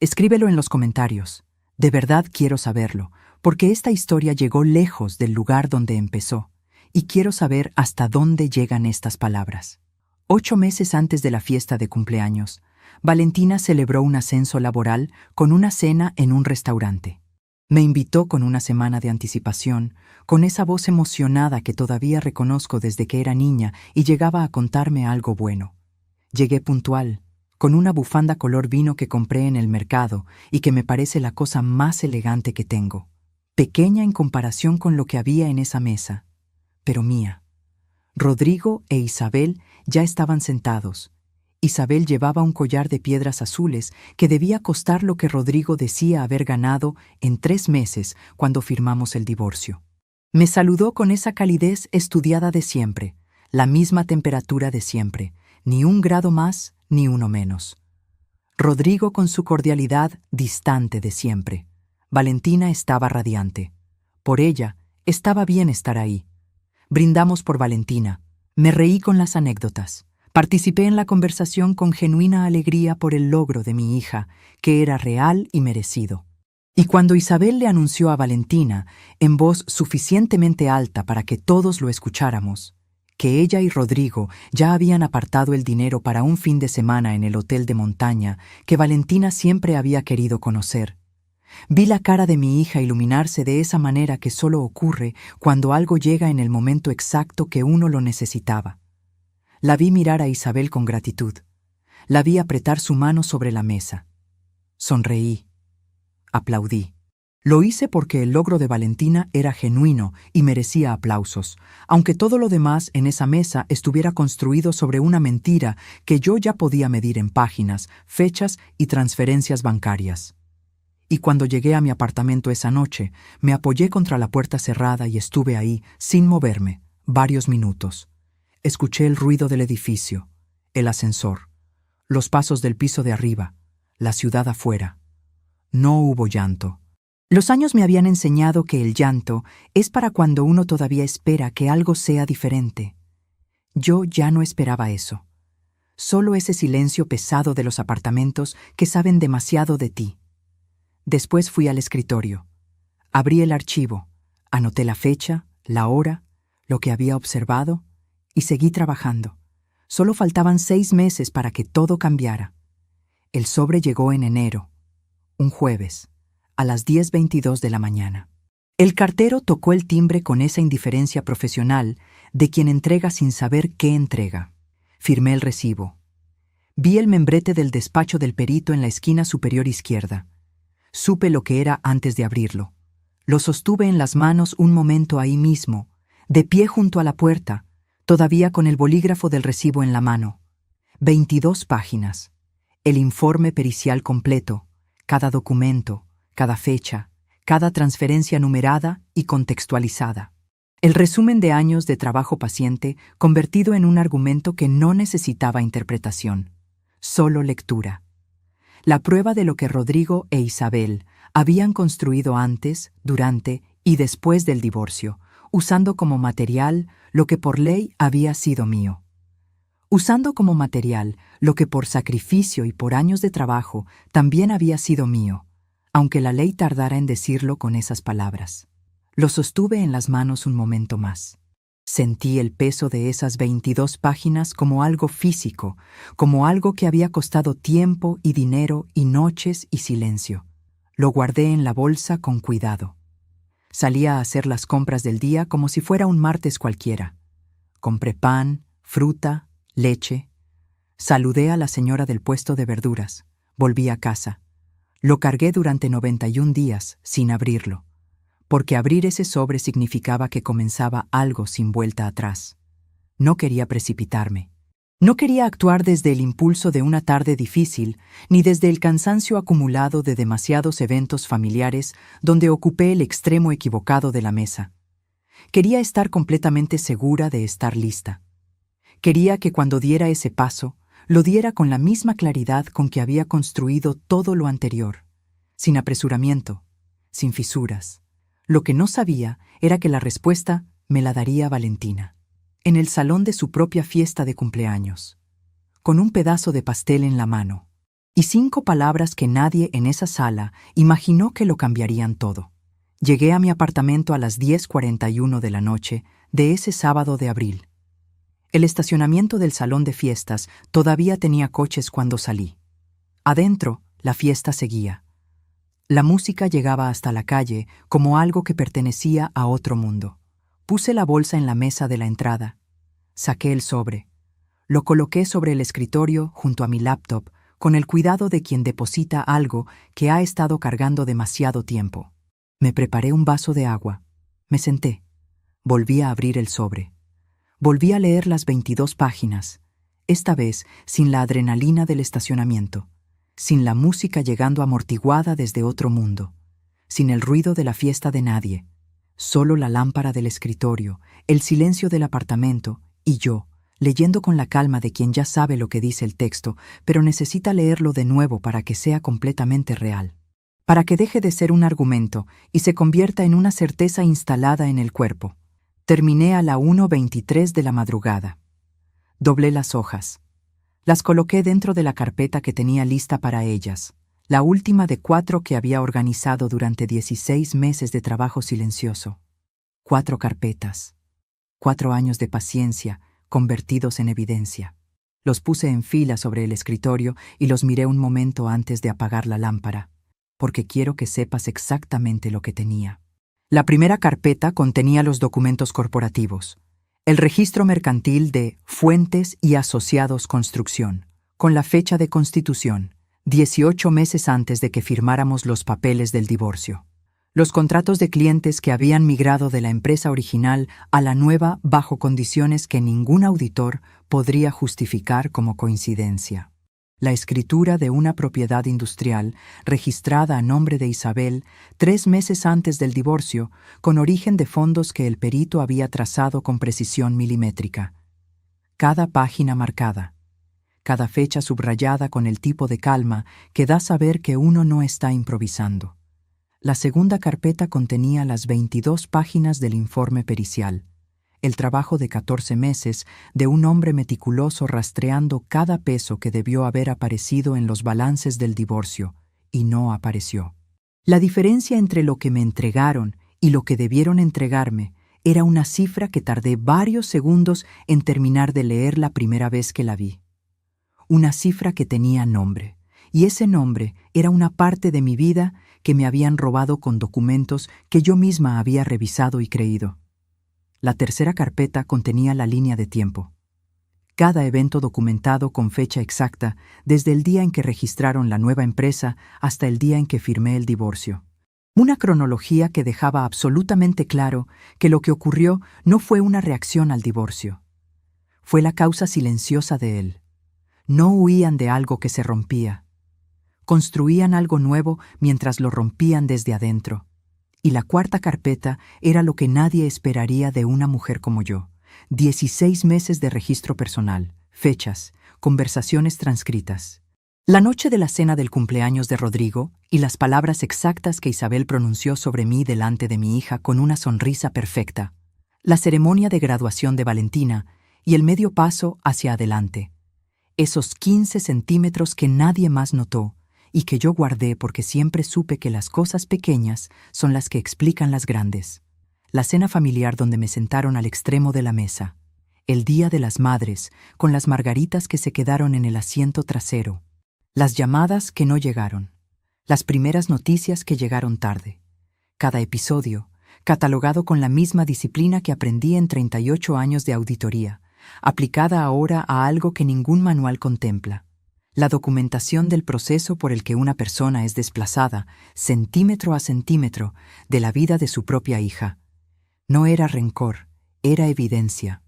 Escríbelo en los comentarios. De verdad quiero saberlo, porque esta historia llegó lejos del lugar donde empezó, y quiero saber hasta dónde llegan estas palabras. 8 meses antes de la fiesta de cumpleaños, Valentina celebró un ascenso laboral con una cena en un restaurante. Me invitó con una semana de anticipación, con esa voz emocionada que todavía reconozco desde que era niña y llegaba a contarme algo bueno. Llegué puntual, con una bufanda color vino que compré en el mercado y que me parece la cosa más elegante que tengo. Pequeña en comparación con lo que había en esa mesa, pero mía. Rodrigo e Isabel ya estaban sentados. Isabel llevaba un collar de piedras azules que debía costar lo que Rodrigo decía haber ganado en 3 meses cuando firmamos el divorcio. Me saludó con esa calidez estudiada de siempre, la misma temperatura de siempre, ni 1 grado más ni 1 menos. Rodrigo con su cordialidad distante de siempre. Valentina estaba radiante. Por ella, estaba bien estar ahí. Brindamos por Valentina. Me reí con las anécdotas. Participé en la conversación con genuina alegría por el logro de mi hija, que era real y merecido. Y cuando Isabel le anunció a Valentina, en voz suficientemente alta para que todos lo escucháramos, que ella y Rodrigo ya habían apartado el dinero para un fin de semana en el hotel de montaña que Valentina siempre había querido conocer, vi la cara de mi hija iluminarse de esa manera que solo ocurre cuando algo llega en el momento exacto que uno lo necesitaba. La vi mirar a Isabel con gratitud. La vi apretar su mano sobre la mesa. Sonreí. Aplaudí. Lo hice porque el logro de Valentina era genuino y merecía aplausos, aunque todo lo demás en esa mesa estuviera construido sobre una mentira que yo ya podía medir en páginas, fechas y transferencias bancarias. y cuando llegué a mi apartamento esa noche, me apoyé contra la puerta cerrada y estuve ahí, sin moverme, varios minutos. Escuché el ruido del edificio, el ascensor, los pasos del piso de arriba, la ciudad afuera. No hubo llanto. Los años me habían enseñado que el llanto es para cuando uno todavía espera que algo sea diferente. Yo ya no esperaba eso. Solo ese silencio pesado de los apartamentos que saben demasiado de ti. Después fui al escritorio. Abrí el archivo, anoté la fecha, la hora, lo que había observado, y seguí trabajando. Solo faltaban 6 meses para que todo cambiara. El sobre llegó en enero, un jueves, a las 10:22 de la mañana. El cartero tocó el timbre con esa indiferencia profesional de quien entrega sin saber qué entrega. Firmé el recibo. Vi el membrete del despacho del perito en la esquina superior izquierda. Supe lo que era antes de abrirlo. Lo sostuve en las manos un momento ahí mismo, de pie junto a la puerta, todavía con el bolígrafo del recibo en la mano. 22 páginas. El informe pericial completo, cada documento, cada fecha, cada transferencia numerada y contextualizada. El resumen de años de trabajo paciente convertido en un argumento que no necesitaba interpretación, solo lectura. La prueba de lo que Rodrigo e Isabel habían construido antes, durante y después del divorcio, usando como material lo que por ley había sido mío. Usando como material lo que por sacrificio y por años de trabajo también había sido mío, aunque la ley tardara en decirlo con esas palabras. Lo sostuve en las manos un momento más. Sentí el peso de esas 22 páginas como algo físico, como algo que había costado tiempo y dinero y noches y silencio. Lo guardé en la bolsa con cuidado. Salí a hacer las compras del día como si fuera un martes cualquiera. Compré pan, fruta, leche. Saludé a la señora del puesto de verduras. Volví a casa. Lo cargué durante 91 días, sin abrirlo. Porque abrir ese sobre significaba que comenzaba algo sin vuelta atrás. No quería precipitarme. No quería actuar desde el impulso de una tarde difícil, ni desde el cansancio acumulado de demasiados eventos familiares donde ocupé el extremo equivocado de la mesa. Quería estar completamente segura de estar lista. Quería que cuando diera ese paso, lo diera con la misma claridad con que había construido todo lo anterior, sin apresuramiento, sin fisuras. Lo que no sabía era que la respuesta me la daría Valentina, en el salón de su propia fiesta de cumpleaños, con un pedazo de pastel en la mano, y 5 palabras que nadie en esa sala imaginó que lo cambiarían todo. Llegué a mi apartamento a las 10:41 de la noche de ese sábado de abril. El estacionamiento del salón de fiestas todavía tenía coches cuando salí. Adentro, la fiesta seguía. La música llegaba hasta la calle como algo que pertenecía a otro mundo. Puse la bolsa en la mesa de la entrada. Saqué el sobre. Lo coloqué sobre el escritorio junto a mi laptop con el cuidado de quien deposita algo que ha estado cargando demasiado tiempo. Me preparé un vaso de agua. Me senté. Volví a abrir el sobre. Volví a leer las 22 páginas, esta vez sin la adrenalina del estacionamiento, sin la música llegando amortiguada desde otro mundo, sin el ruido de la fiesta de nadie, solo la lámpara del escritorio, el silencio del apartamento y yo, leyendo con la calma de quien ya sabe lo que dice el texto, pero necesita leerlo de nuevo para que sea completamente real, para que deje de ser un argumento y se convierta en una certeza instalada en el cuerpo. Terminé a la 1:23 de la madrugada. Doblé las hojas. Las coloqué dentro de la carpeta que tenía lista para ellas, la última de 4 que había organizado durante 16 meses de trabajo silencioso. 4 carpetas. 4 años de paciencia, convertidos en evidencia. Los puse en fila sobre el escritorio y los miré un momento antes de apagar la lámpara, porque quiero que sepas exactamente lo que tenía. La primera carpeta contenía los documentos corporativos, el registro mercantil de Fuentes y Asociados Construcción, con la fecha de constitución, 18 meses antes de que firmáramos los papeles del divorcio. Los contratos de clientes que habían migrado de la empresa original a la nueva bajo condiciones que ningún auditor podría justificar como coincidencia. la escritura de una propiedad industrial registrada a nombre de Isabel 3 meses antes del divorcio, con origen de fondos que el perito había trazado con precisión milimétrica. Cada página marcada, cada fecha subrayada con el tipo de calma que da saber que uno no está improvisando. La segunda carpeta contenía las 22 páginas del informe pericial, el trabajo de 14 meses de un hombre meticuloso rastreando cada peso que debió haber aparecido en los balances del divorcio, y no apareció. La diferencia entre lo que me entregaron y lo que debieron entregarme era una cifra que tardé varios segundos en terminar de leer la primera vez que la vi. Una cifra que tenía nombre, y ese nombre era una parte de mi vida que me habían robado con documentos que yo misma había revisado y creído. La tercera carpeta contenía la línea de tiempo. Cada evento documentado con fecha exacta, desde el día en que registraron la nueva empresa hasta el día en que firmé el divorcio. Una cronología que dejaba absolutamente claro que lo que ocurrió no fue una reacción al divorcio. Fue la causa silenciosa de él. No huían de algo que se rompía. Construían algo nuevo mientras lo rompían desde adentro. Y la cuarta carpeta era lo que nadie esperaría de una mujer como yo. 16 meses de registro personal, fechas, conversaciones transcritas. La noche de la cena del cumpleaños de Rodrigo y las palabras exactas que Isabel pronunció sobre mí delante de mi hija con una sonrisa perfecta. La ceremonia de graduación de Valentina y el medio paso hacia adelante. Esos 15 centímetros que nadie más notó, y que yo guardé porque siempre supe que las cosas pequeñas son las que explican las grandes. La cena familiar donde me sentaron al extremo de la mesa. El Día de las Madres, con las margaritas que se quedaron en el asiento trasero. Las llamadas que no llegaron. Las primeras noticias que llegaron tarde. Cada episodio, catalogado con la misma disciplina que aprendí en 38 años de auditoría, aplicada ahora a algo que ningún manual contempla. La documentación del proceso por el que una persona es desplazada, centímetro a centímetro, de la vida de su propia hija. No era rencor, era evidencia.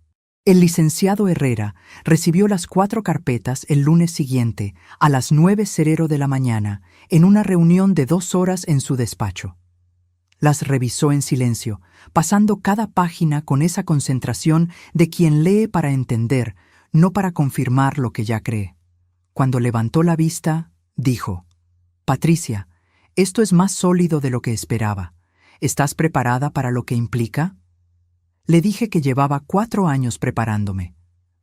El licenciado Herrera recibió las 4 carpetas el lunes siguiente, a las 9:00 de la mañana, en una reunión de 2 horas en su despacho. Las revisó en silencio, pasando cada página con esa concentración de quien lee para entender, no para confirmar lo que ya cree. Cuando levantó la vista, dijo: «Patricia, esto es más sólido de lo que esperaba. ¿Estás preparada para lo que implica?» Le dije que llevaba 4 años preparándome.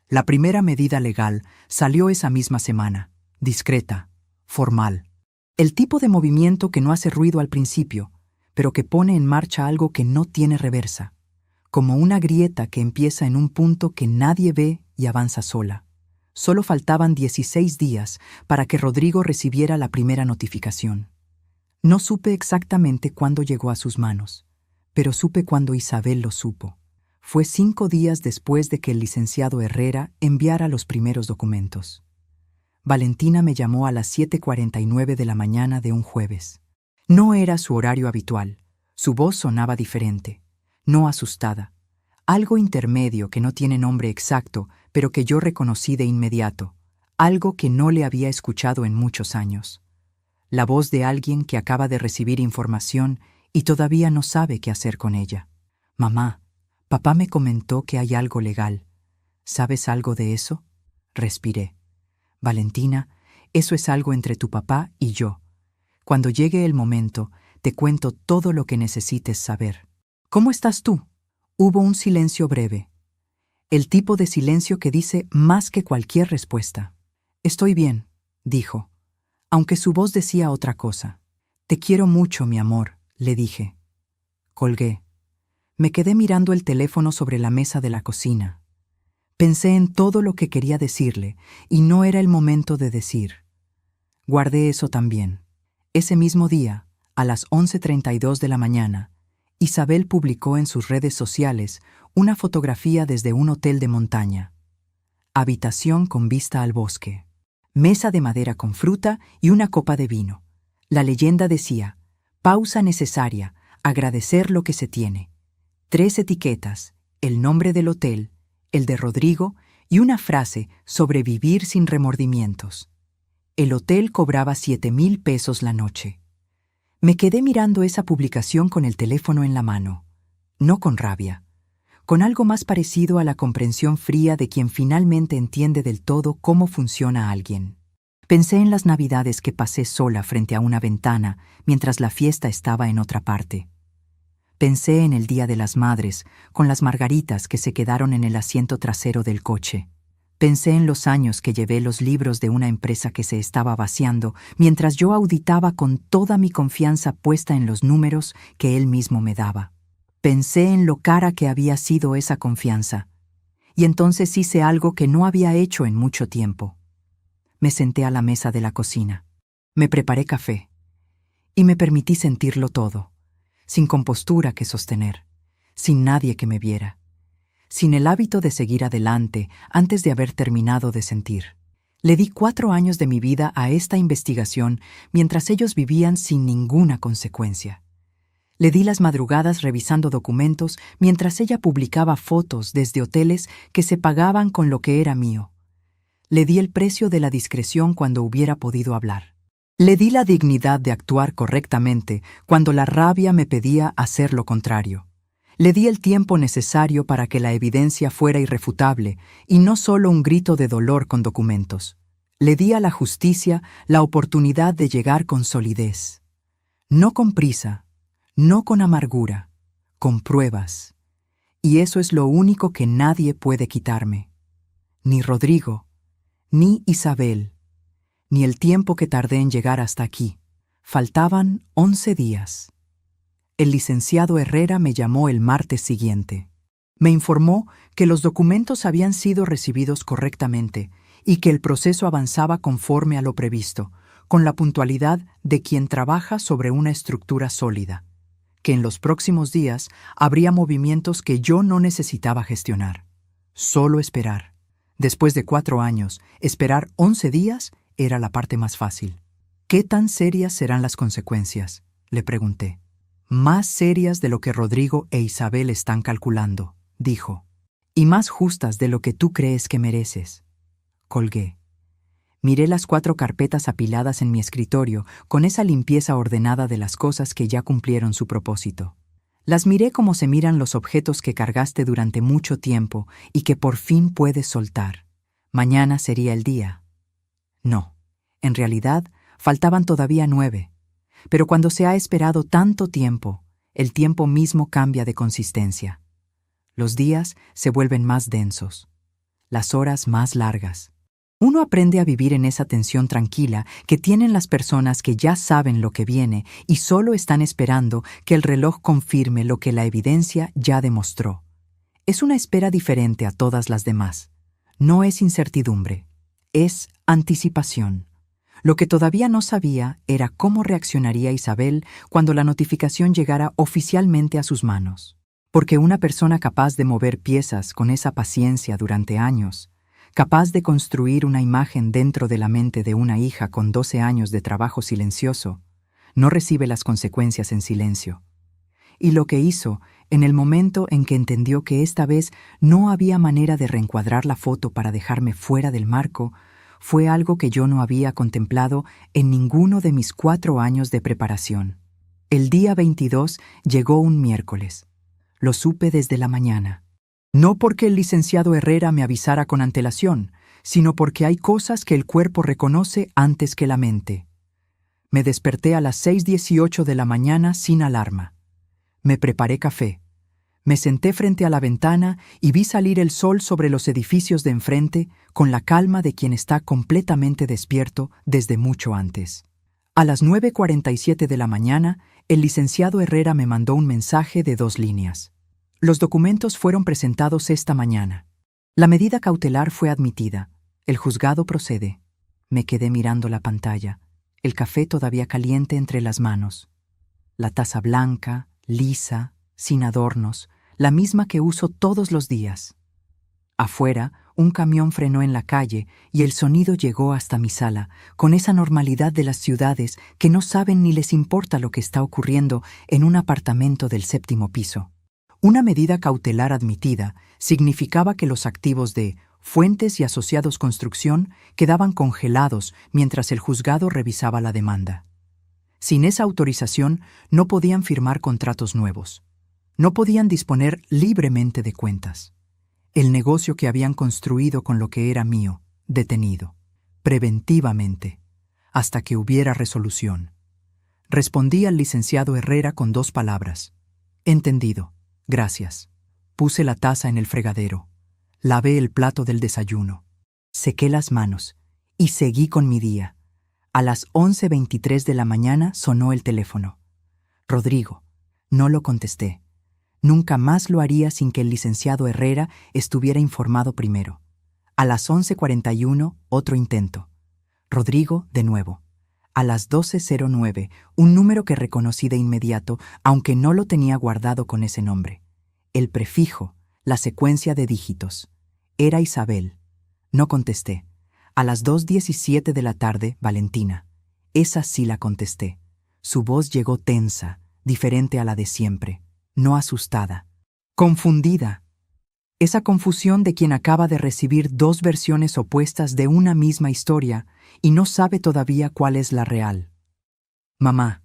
La primera medida legal salió esa misma semana, discreta, formal. El tipo de movimiento que no hace ruido al principio, pero que pone en marcha algo que no tiene reversa, como una grieta que empieza en un punto que nadie ve y avanza sola. Solo faltaban 16 días para que Rodrigo recibiera la primera notificación. No supe exactamente cuándo llegó a sus manos, pero supe cuándo Isabel lo supo. Fue 5 días después de que el licenciado Herrera enviara los primeros documentos. Valentina me llamó a las 7:49 de la mañana de un jueves. No era su horario habitual. Su voz sonaba diferente, no asustada. Algo intermedio que no tiene nombre exacto, pero que yo reconocí de inmediato, algo que no le había escuchado en muchos años. La voz de alguien que acaba de recibir información y todavía no sabe qué hacer con ella. «Mamá, papá me comentó que hay algo legal. ¿Sabes algo de eso?» Respiré. «Valentina, eso es algo entre tu papá y yo. Cuando llegue el momento, te cuento todo lo que necesites saber. ¿Cómo estás tú?» Hubo un silencio breve. El tipo de silencio que dice más que cualquier respuesta. «Estoy bien», dijo, aunque su voz decía otra cosa. «Te quiero mucho, mi amor», le dije. Colgué. Me quedé mirando el teléfono sobre la mesa de la cocina. Pensé en todo lo que quería decirle, y no era el momento de decir. Guardé eso también. Ese mismo día, a las 11:32 de la mañana, Isabel publicó en sus redes sociales una fotografía desde un hotel de montaña. Habitación con vista al bosque. Mesa de madera con fruta y una copa de vino. La leyenda decía: «Pausa necesaria, agradecer lo que se tiene». 3 etiquetas, el nombre del hotel, el de Rodrigo y una frase sobre vivir sin remordimientos. El hotel cobraba 7,000 pesos la noche. Me quedé mirando esa publicación con el teléfono en la mano, no con rabia, con algo más parecido a la comprensión fría de quien finalmente entiende del todo cómo funciona alguien. Pensé en las navidades que pasé sola frente a una ventana mientras la fiesta estaba en otra parte. Pensé en el Día de las Madres, con las margaritas que se quedaron en el asiento trasero del coche. Pensé en los años que llevé los libros de una empresa que se estaba vaciando, mientras yo auditaba con toda mi confianza puesta en los números que él mismo me daba. Pensé en lo cara que había sido esa confianza. Y entonces hice algo que no había hecho en mucho tiempo. Me senté a la mesa de la cocina. Me preparé café. Y me permití sentirlo todo, sin compostura que sostener, sin nadie que me viera, sin el hábito de seguir adelante antes de haber terminado de sentir. Le di 4 años de mi vida a esta investigación mientras ellos vivían sin ninguna consecuencia. Le di las madrugadas revisando documentos mientras ella publicaba fotos desde hoteles que se pagaban con lo que era mío. Le di el precio de la discreción cuando hubiera podido hablar. Le di la dignidad de actuar correctamente cuando la rabia me pedía hacer lo contrario. Le di el tiempo necesario para que la evidencia fuera irrefutable y no solo un grito de dolor con documentos. Le di a la justicia la oportunidad de llegar con solidez. No con prisa, no con amargura, con pruebas. Y eso es lo único que nadie puede quitarme. Ni Rodrigo, ni Isabel, ni el tiempo que tardé en llegar hasta aquí. Faltaban 11 días. El licenciado Herrera me llamó el martes siguiente. Me informó que los documentos habían sido recibidos correctamente y que el proceso avanzaba conforme a lo previsto, con la puntualidad de quien trabaja sobre una estructura sólida, que en los próximos días habría movimientos que yo no necesitaba gestionar. Solo esperar. Después de 4 años, esperar 11 días era la parte más fácil. ¿Qué tan serias serán las consecuencias?, le pregunté. Más serias de lo que Rodrigo e Isabel están calculando, dijo. Y más justas de lo que tú crees que mereces. Colgué. Miré las 4 carpetas apiladas en mi escritorio con esa limpieza ordenada de las cosas que ya cumplieron su propósito. Las miré como se miran los objetos que cargaste durante mucho tiempo y que por fin puedes soltar. Mañana sería el día. No, en realidad faltaban todavía 9. Pero cuando se ha esperado tanto tiempo, el tiempo mismo cambia de consistencia. Los días se vuelven más densos, las horas más largas. Uno aprende a vivir en esa tensión tranquila que tienen las personas que ya saben lo que viene y solo están esperando que el reloj confirme lo que la evidencia ya demostró. Es una espera diferente a todas las demás. No es incertidumbre, es anticipación. Lo que todavía no sabía era cómo reaccionaría Isabel cuando la notificación llegara oficialmente a sus manos. Porque una persona capaz de mover piezas con esa paciencia durante años, capaz de construir una imagen dentro de la mente de una hija con 12 años de trabajo silencioso, no recibe las consecuencias en silencio. Y lo que hizo, en el momento en que entendió que esta vez no había manera de reencuadrar la foto para dejarme fuera del marco, fue algo que yo no había contemplado en ninguno de mis 4 años de preparación. El día 22 llegó un miércoles. Lo supe desde la mañana. No porque el licenciado Herrera me avisara con antelación, sino porque hay cosas que el cuerpo reconoce antes que la mente. Me desperté a las 6:18 de la mañana sin alarma. Me preparé café. Me senté frente a la ventana y vi salir el sol sobre los edificios de enfrente con la calma de quien está completamente despierto desde mucho antes. A las 9:47 de la mañana, el licenciado Herrera me mandó un mensaje de 2 líneas. Los documentos fueron presentados esta mañana. La medida cautelar fue admitida. El juzgado procede. Me quedé mirando la pantalla, el café todavía caliente entre las manos. La taza blanca, lisa, sin adornos, la misma que uso todos los días. Afuera, un camión frenó en la calle y el sonido llegó hasta mi sala, con esa normalidad de las ciudades que no saben ni les importa lo que está ocurriendo en un apartamento del 7º piso. Una medida cautelar admitida significaba que los activos de Fuentes y Asociados Construcción quedaban congelados mientras el juzgado revisaba la demanda. Sin esa autorización no podían firmar contratos nuevos. No podían disponer libremente de cuentas. El negocio que habían construido con lo que era mío, detenido, preventivamente, hasta que hubiera resolución. Respondí al licenciado Herrera con 2 palabras. Entendido. Gracias. Puse la taza en el fregadero. Lavé el plato del desayuno. Sequé las manos y seguí con mi día. A las 11:23 de la mañana sonó el teléfono. Rodrigo. No lo contesté. Nunca más lo haría sin que el licenciado Herrera estuviera informado primero. A las 11:41, otro intento. Rodrigo, de nuevo. A las 12:09, un número que reconocí de inmediato, aunque no lo tenía guardado con ese nombre. El prefijo, la secuencia de dígitos. Era Isabel. No contesté. A las 2:17 de la tarde, Valentina. Esa sí la contesté. Su voz llegó tensa, diferente a la de siempre, no asustada, confundida. Esa confusión de quien acaba de recibir 2 versiones opuestas de una misma historia y no sabe todavía cuál es la real. Mamá,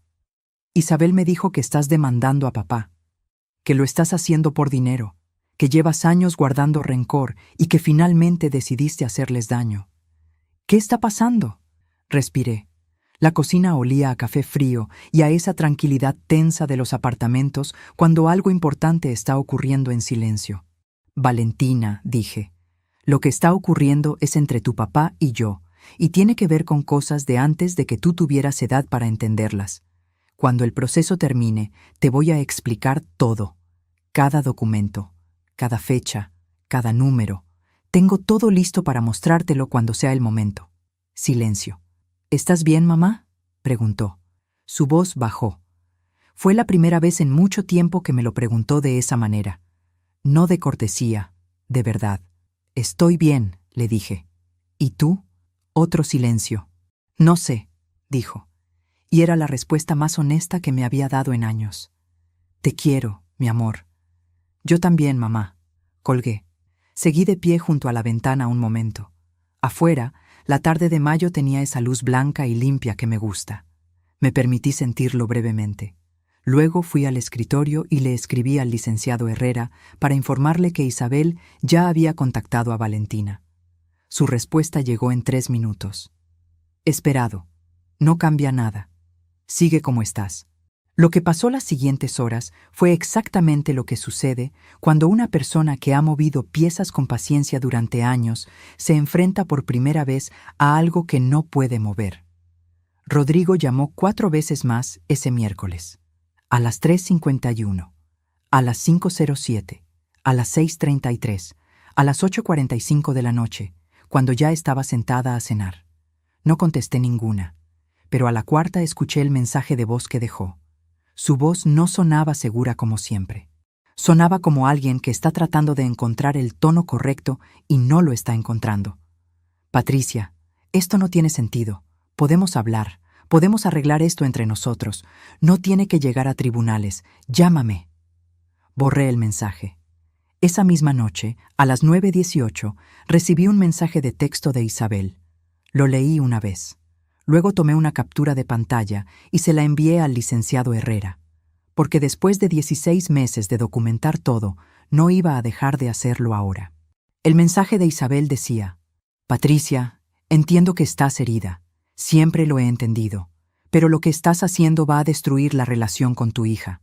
Isabel me dijo que estás demandando a papá, que lo estás haciendo por dinero, que llevas años guardando rencor y que finalmente decidiste hacerles daño. ¿Qué está pasando? Respiré. La cocina olía a café frío y a esa tranquilidad tensa de los apartamentos cuando algo importante está ocurriendo en silencio. Valentina, dije, lo que está ocurriendo es entre tu papá y yo, y tiene que ver con cosas de antes de que tú tuvieras edad para entenderlas. Cuando el proceso termine, te voy a explicar todo. Cada documento, cada fecha, cada número. Tengo todo listo para mostrártelo cuando sea el momento. Silencio. ¿Estás bien, mamá?, preguntó. Su voz bajó. Fue la primera vez en mucho tiempo que me lo preguntó de esa manera. No de cortesía, de verdad. Estoy bien, le dije. ¿Y tú? Otro silencio. No sé, dijo. Y era la respuesta más honesta que me había dado en años. Te quiero, mi amor. Yo también, mamá. Colgué. Seguí de pie junto a la ventana un momento. Afuera, la tarde de mayo tenía esa luz blanca y limpia que me gusta. Me permití sentirlo brevemente. Luego fui al escritorio y le escribí al licenciado Herrera para informarle que Isabel ya había contactado a Valentina. Su respuesta llegó en 3 minutos. Esperado. No cambia nada. Sigue como estás. Lo que pasó las siguientes horas fue exactamente lo que sucede cuando una persona que ha movido piezas con paciencia durante años se enfrenta por primera vez a algo que no puede mover. Rodrigo llamó 4 veces más ese miércoles. A las 3:51, a las 5:07, a las 6:33, a las 8:45 de la noche, cuando ya estaba sentada a cenar. No contesté ninguna, pero a la 4ª escuché el mensaje de voz que dejó. Su voz no sonaba segura como siempre. Sonaba como alguien que está tratando de encontrar el tono correcto y no lo está encontrando. Patricia, esto no tiene sentido. Podemos hablar. Podemos arreglar esto entre nosotros. No tiene que llegar a tribunales. Llámame. Borré el mensaje. Esa misma noche, a las 9:18, recibí un mensaje de texto de Isabel. Lo leí una vez. Luego tomé una captura de pantalla y se la envié al licenciado Herrera, porque después de 16 meses de documentar todo, no iba a dejar de hacerlo ahora. El mensaje de Isabel decía: Patricia, entiendo que estás herida. Siempre lo he entendido. Pero lo que estás haciendo va a destruir la relación con tu hija.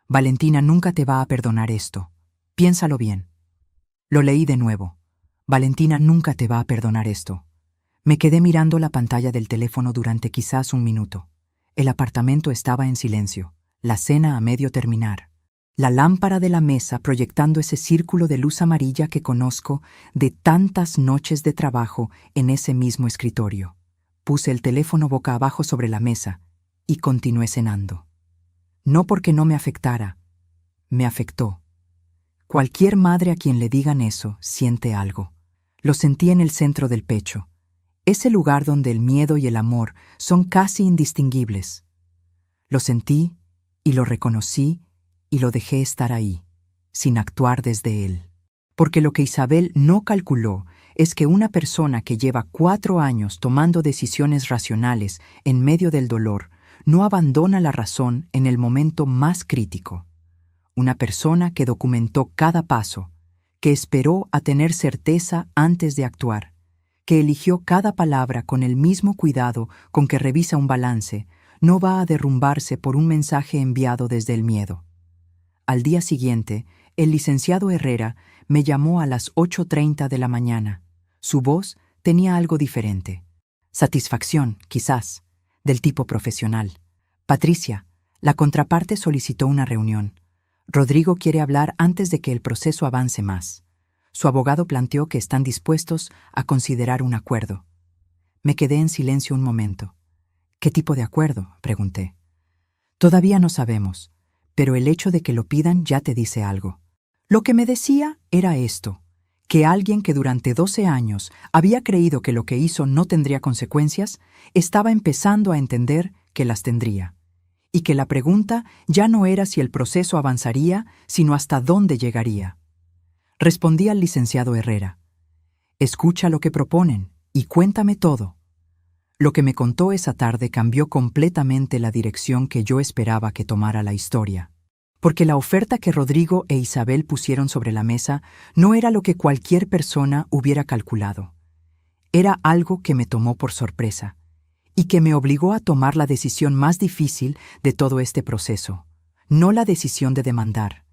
Valentina nunca te va a perdonar esto. Piénsalo bien. Lo leí de nuevo. Valentina nunca te va a perdonar esto. Me quedé mirando la pantalla del teléfono durante quizás 1 minuto. El apartamento estaba en silencio, la cena a medio terminar. La lámpara de la mesa proyectando ese círculo de luz amarilla que conozco de tantas noches de trabajo en ese mismo escritorio. Puse el teléfono boca abajo sobre la mesa y continué cenando. No porque no me afectara, me afectó. Cualquier madre a quien le digan eso siente algo. Lo sentí en el centro del pecho. Ese lugar donde el miedo y el amor son casi indistinguibles. Lo sentí y lo reconocí y lo dejé estar ahí, sin actuar desde él. Porque lo que Isabel no calculó es que una persona que lleva 4 años tomando decisiones racionales en medio del dolor no abandona la razón en el momento más crítico. Una persona que documentó cada paso, que esperó a tener certeza antes de actuar, que eligió cada palabra con el mismo cuidado con que revisa un balance, no va a derrumbarse por un mensaje enviado desde el miedo. Al día siguiente, el licenciado Herrera me llamó a las 8:30 de la mañana. Su voz tenía algo diferente. Satisfacción, quizás, del tipo profesional. Patricia, la contraparte solicitó una reunión. Rodrigo quiere hablar antes de que el proceso avance más. Su abogado planteó que están dispuestos a considerar un acuerdo. Me quedé en silencio un momento. ¿Qué tipo de acuerdo?, pregunté. Todavía no sabemos, pero el hecho de que lo pidan ya te dice algo. Lo que me decía era esto, que alguien que durante 12 años había creído que lo que hizo no tendría consecuencias, estaba empezando a entender que las tendría, y que la pregunta ya no era si el proceso avanzaría, sino hasta dónde llegaría. Respondí al licenciado Herrera: escucha lo que proponen y cuéntame todo. Lo que me contó esa tarde cambió completamente la dirección que yo esperaba que tomara la historia, porque la oferta que Rodrigo e Isabel pusieron sobre la mesa no era lo que cualquier persona hubiera calculado. Era algo que me tomó por sorpresa y que me obligó a tomar la decisión más difícil de todo este proceso, no la decisión de demandar.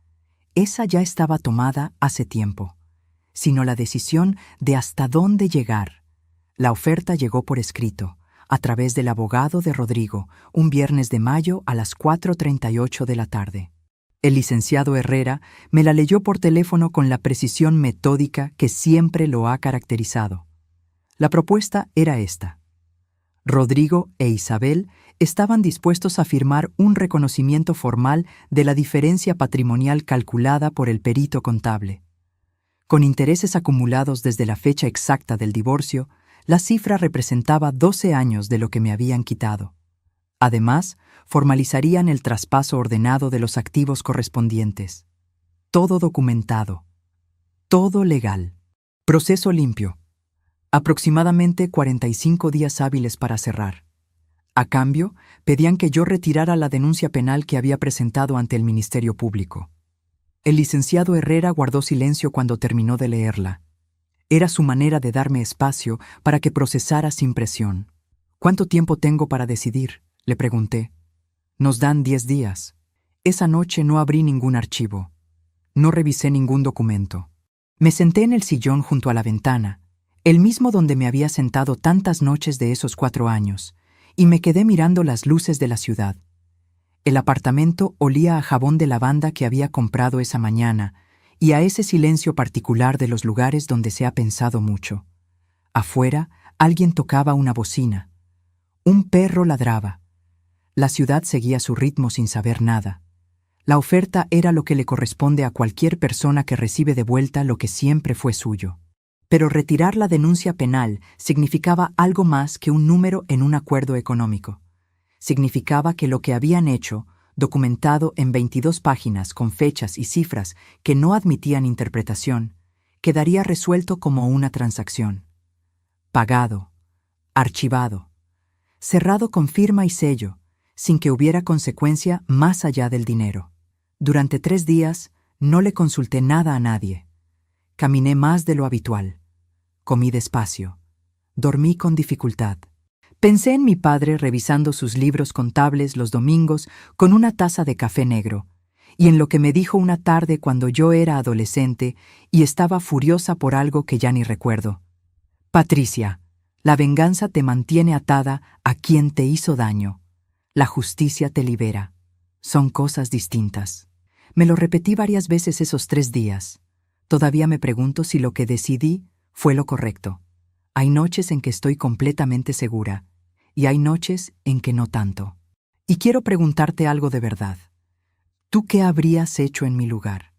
Esa ya estaba tomada hace tiempo, sino la decisión de hasta dónde llegar. La oferta llegó por escrito, a través del abogado de Rodrigo, un viernes de mayo a las 4:38 de la tarde. El licenciado Herrera me la leyó por teléfono con la precisión metódica que siempre lo ha caracterizado. La propuesta era esta. Rodrigo e Isabel estaban dispuestos a firmar un reconocimiento formal de la diferencia patrimonial calculada por el perito contable. Con intereses acumulados desde la fecha exacta del divorcio, la cifra representaba 12 años de lo que me habían quitado. Además, formalizarían el traspaso ordenado de los activos correspondientes. Todo documentado. Todo legal. Proceso limpio. Aproximadamente 45 días hábiles para cerrar. A cambio, pedían que yo retirara la denuncia penal que había presentado ante el Ministerio Público. El licenciado Herrera guardó silencio cuando terminó de leerla. Era su manera de darme espacio para que procesara sin presión. ¿Cuánto tiempo tengo para decidir?, le pregunté. Nos dan 10 días. Esa noche no abrí ningún archivo. No revisé ningún documento. Me senté en el sillón junto a la ventana, el mismo donde me había sentado tantas noches de esos 4 años, y me quedé mirando las luces de la ciudad. El apartamento olía a jabón de lavanda que había comprado esa mañana y a ese silencio particular de los lugares donde se ha pensado mucho. Afuera, alguien tocaba una bocina. Un perro ladraba. La ciudad seguía su ritmo sin saber nada. La oferta era lo que le corresponde a cualquier persona que recibe de vuelta lo que siempre fue suyo. Pero retirar la denuncia penal significaba algo más que un número en un acuerdo económico. Significaba que lo que habían hecho, documentado en 22 páginas con fechas y cifras que no admitían interpretación, quedaría resuelto como una transacción. Pagado, archivado, cerrado con firma y sello, sin que hubiera consecuencia más allá del dinero. Durante 3 días no le consulté nada a nadie. Caminé más de lo habitual. Comí despacio. Dormí con dificultad. Pensé en mi padre revisando sus libros contables los domingos con una taza de café negro, y en lo que me dijo una tarde cuando yo era adolescente y estaba furiosa por algo que ya ni recuerdo. Patricia, la venganza te mantiene atada a quien te hizo daño. La justicia te libera. Son cosas distintas. Me lo repetí varias veces esos 3 días. Todavía me pregunto si lo que decidí fue lo correcto. Hay noches en que estoy completamente segura, y hay noches en que no tanto. Y quiero preguntarte algo de verdad. ¿Tú qué habrías hecho en mi lugar?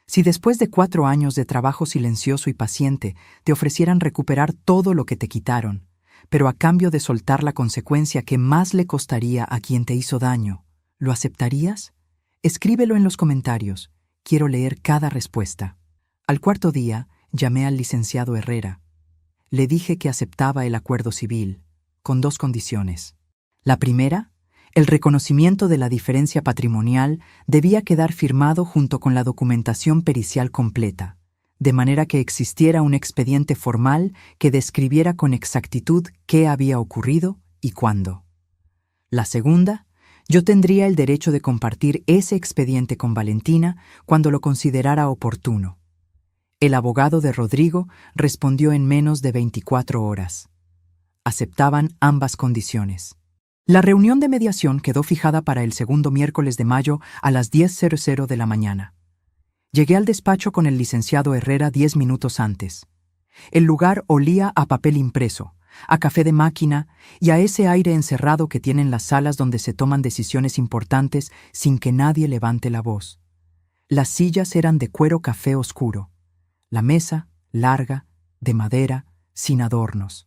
Si después de 4 años de trabajo silencioso y paciente te ofrecieran recuperar todo lo que te quitaron, pero a cambio de soltar la consecuencia que más le costaría a quien te hizo daño, ¿lo aceptarías? Escríbelo en los comentarios. Quiero leer cada respuesta. Al 4.º día, llamé al licenciado Herrera. Le dije que aceptaba el acuerdo civil, con dos condiciones. La primera, el reconocimiento de la diferencia patrimonial debía quedar firmado junto con la documentación pericial completa, de manera que existiera un expediente formal que describiera con exactitud qué había ocurrido y cuándo. La segunda, yo tendría el derecho de compartir ese expediente con Valentina cuando lo considerara oportuno. El abogado de Rodrigo respondió en menos de 24 horas. Aceptaban ambas condiciones. La reunión de mediación quedó fijada para el segundo miércoles de mayo a las 10:00 de la mañana. Llegué al despacho con el licenciado Herrera 10 minutos antes. El lugar olía a papel impreso, a café de máquina y a ese aire encerrado que tienen las salas donde se toman decisiones importantes sin que nadie levante la voz. Las sillas eran de cuero café oscuro. La mesa, larga, de madera, sin adornos.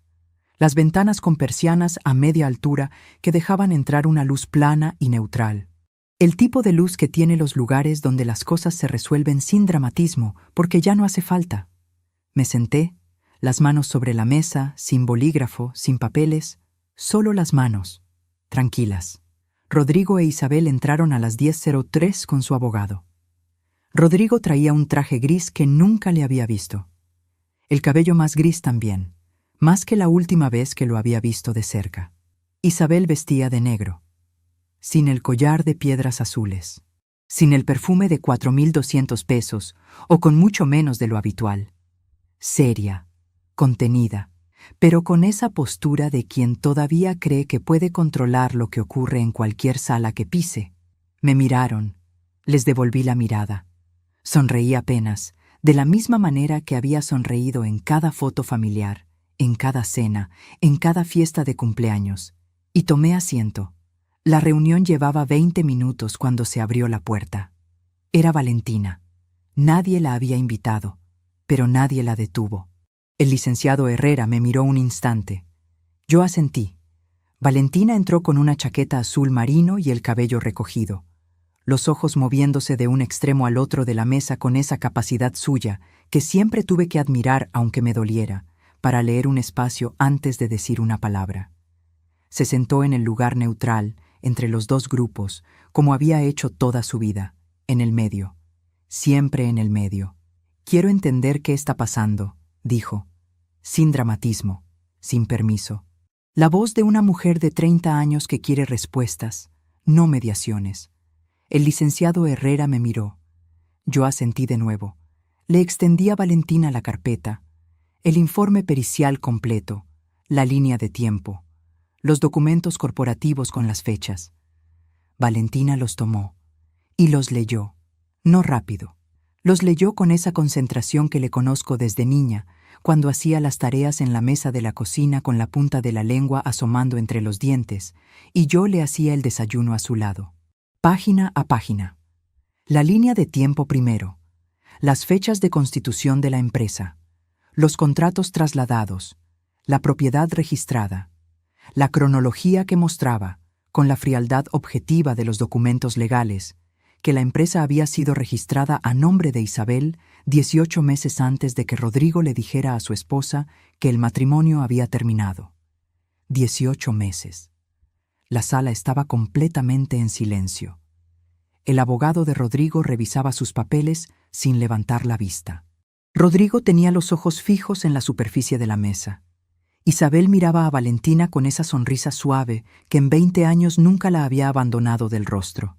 Las ventanas con persianas a media altura que dejaban entrar una luz plana y neutral. El tipo de luz que tiene los lugares donde las cosas se resuelven sin dramatismo, porque ya no hace falta. Me senté, las manos sobre la mesa, sin bolígrafo, sin papeles, solo las manos, tranquilas. Rodrigo e Isabel entraron a las 10:03 con su abogado. Rodrigo traía un traje gris que nunca le había visto. El cabello más gris también, más que la última vez que lo había visto de cerca. Isabel vestía de negro, sin el collar de piedras azules, sin el perfume de 4.200 pesos o con mucho menos de lo habitual. Seria, contenida, pero con esa postura de quien todavía cree que puede controlar lo que ocurre en cualquier sala que pise. Me miraron, les devolví la mirada. Sonreí apenas, de la misma manera que había sonreído en cada foto familiar, en cada cena, en cada fiesta de cumpleaños, y tomé asiento. La reunión llevaba 20 minutos cuando se abrió la puerta. Era Valentina. Nadie la había invitado, pero nadie la detuvo. El licenciado Herrera me miró un instante. Yo asentí. Valentina entró con una chaqueta azul marino y el cabello recogido, los ojos moviéndose de un extremo al otro de la mesa con esa capacidad suya que siempre tuve que admirar aunque me doliera, para leer un espacio antes de decir una palabra. Se sentó en el lugar neutral, entre los dos grupos, como había hecho toda su vida, en el medio, siempre en el medio. Quiero entender qué está pasando, dijo, sin dramatismo, sin permiso. La voz de una mujer de 30 años que quiere respuestas, no mediaciones. El licenciado Herrera me miró. Yo asentí de nuevo. Le extendí a Valentina la carpeta, el informe pericial completo, la línea de tiempo, los documentos corporativos con las fechas. Valentina los tomó y los leyó, no rápido. Los leyó con esa concentración que le conozco desde niña, cuando hacía las tareas en la mesa de la cocina con la punta de la lengua asomando entre los dientes, y yo le hacía el desayuno a su lado. Página a página. La línea de tiempo primero. Las fechas de constitución de la empresa. Los contratos trasladados. La propiedad registrada. La cronología que mostraba, con la frialdad objetiva de los documentos legales, que la empresa había sido registrada a nombre de Isabel 18 meses antes de que Rodrigo le dijera a su esposa que el matrimonio había terminado. 18 meses. La sala estaba completamente en silencio. El abogado de Rodrigo revisaba sus papeles sin levantar la vista. Rodrigo tenía los ojos fijos en la superficie de la mesa. Isabel miraba a Valentina con esa sonrisa suave que en 20 años nunca la había abandonado del rostro.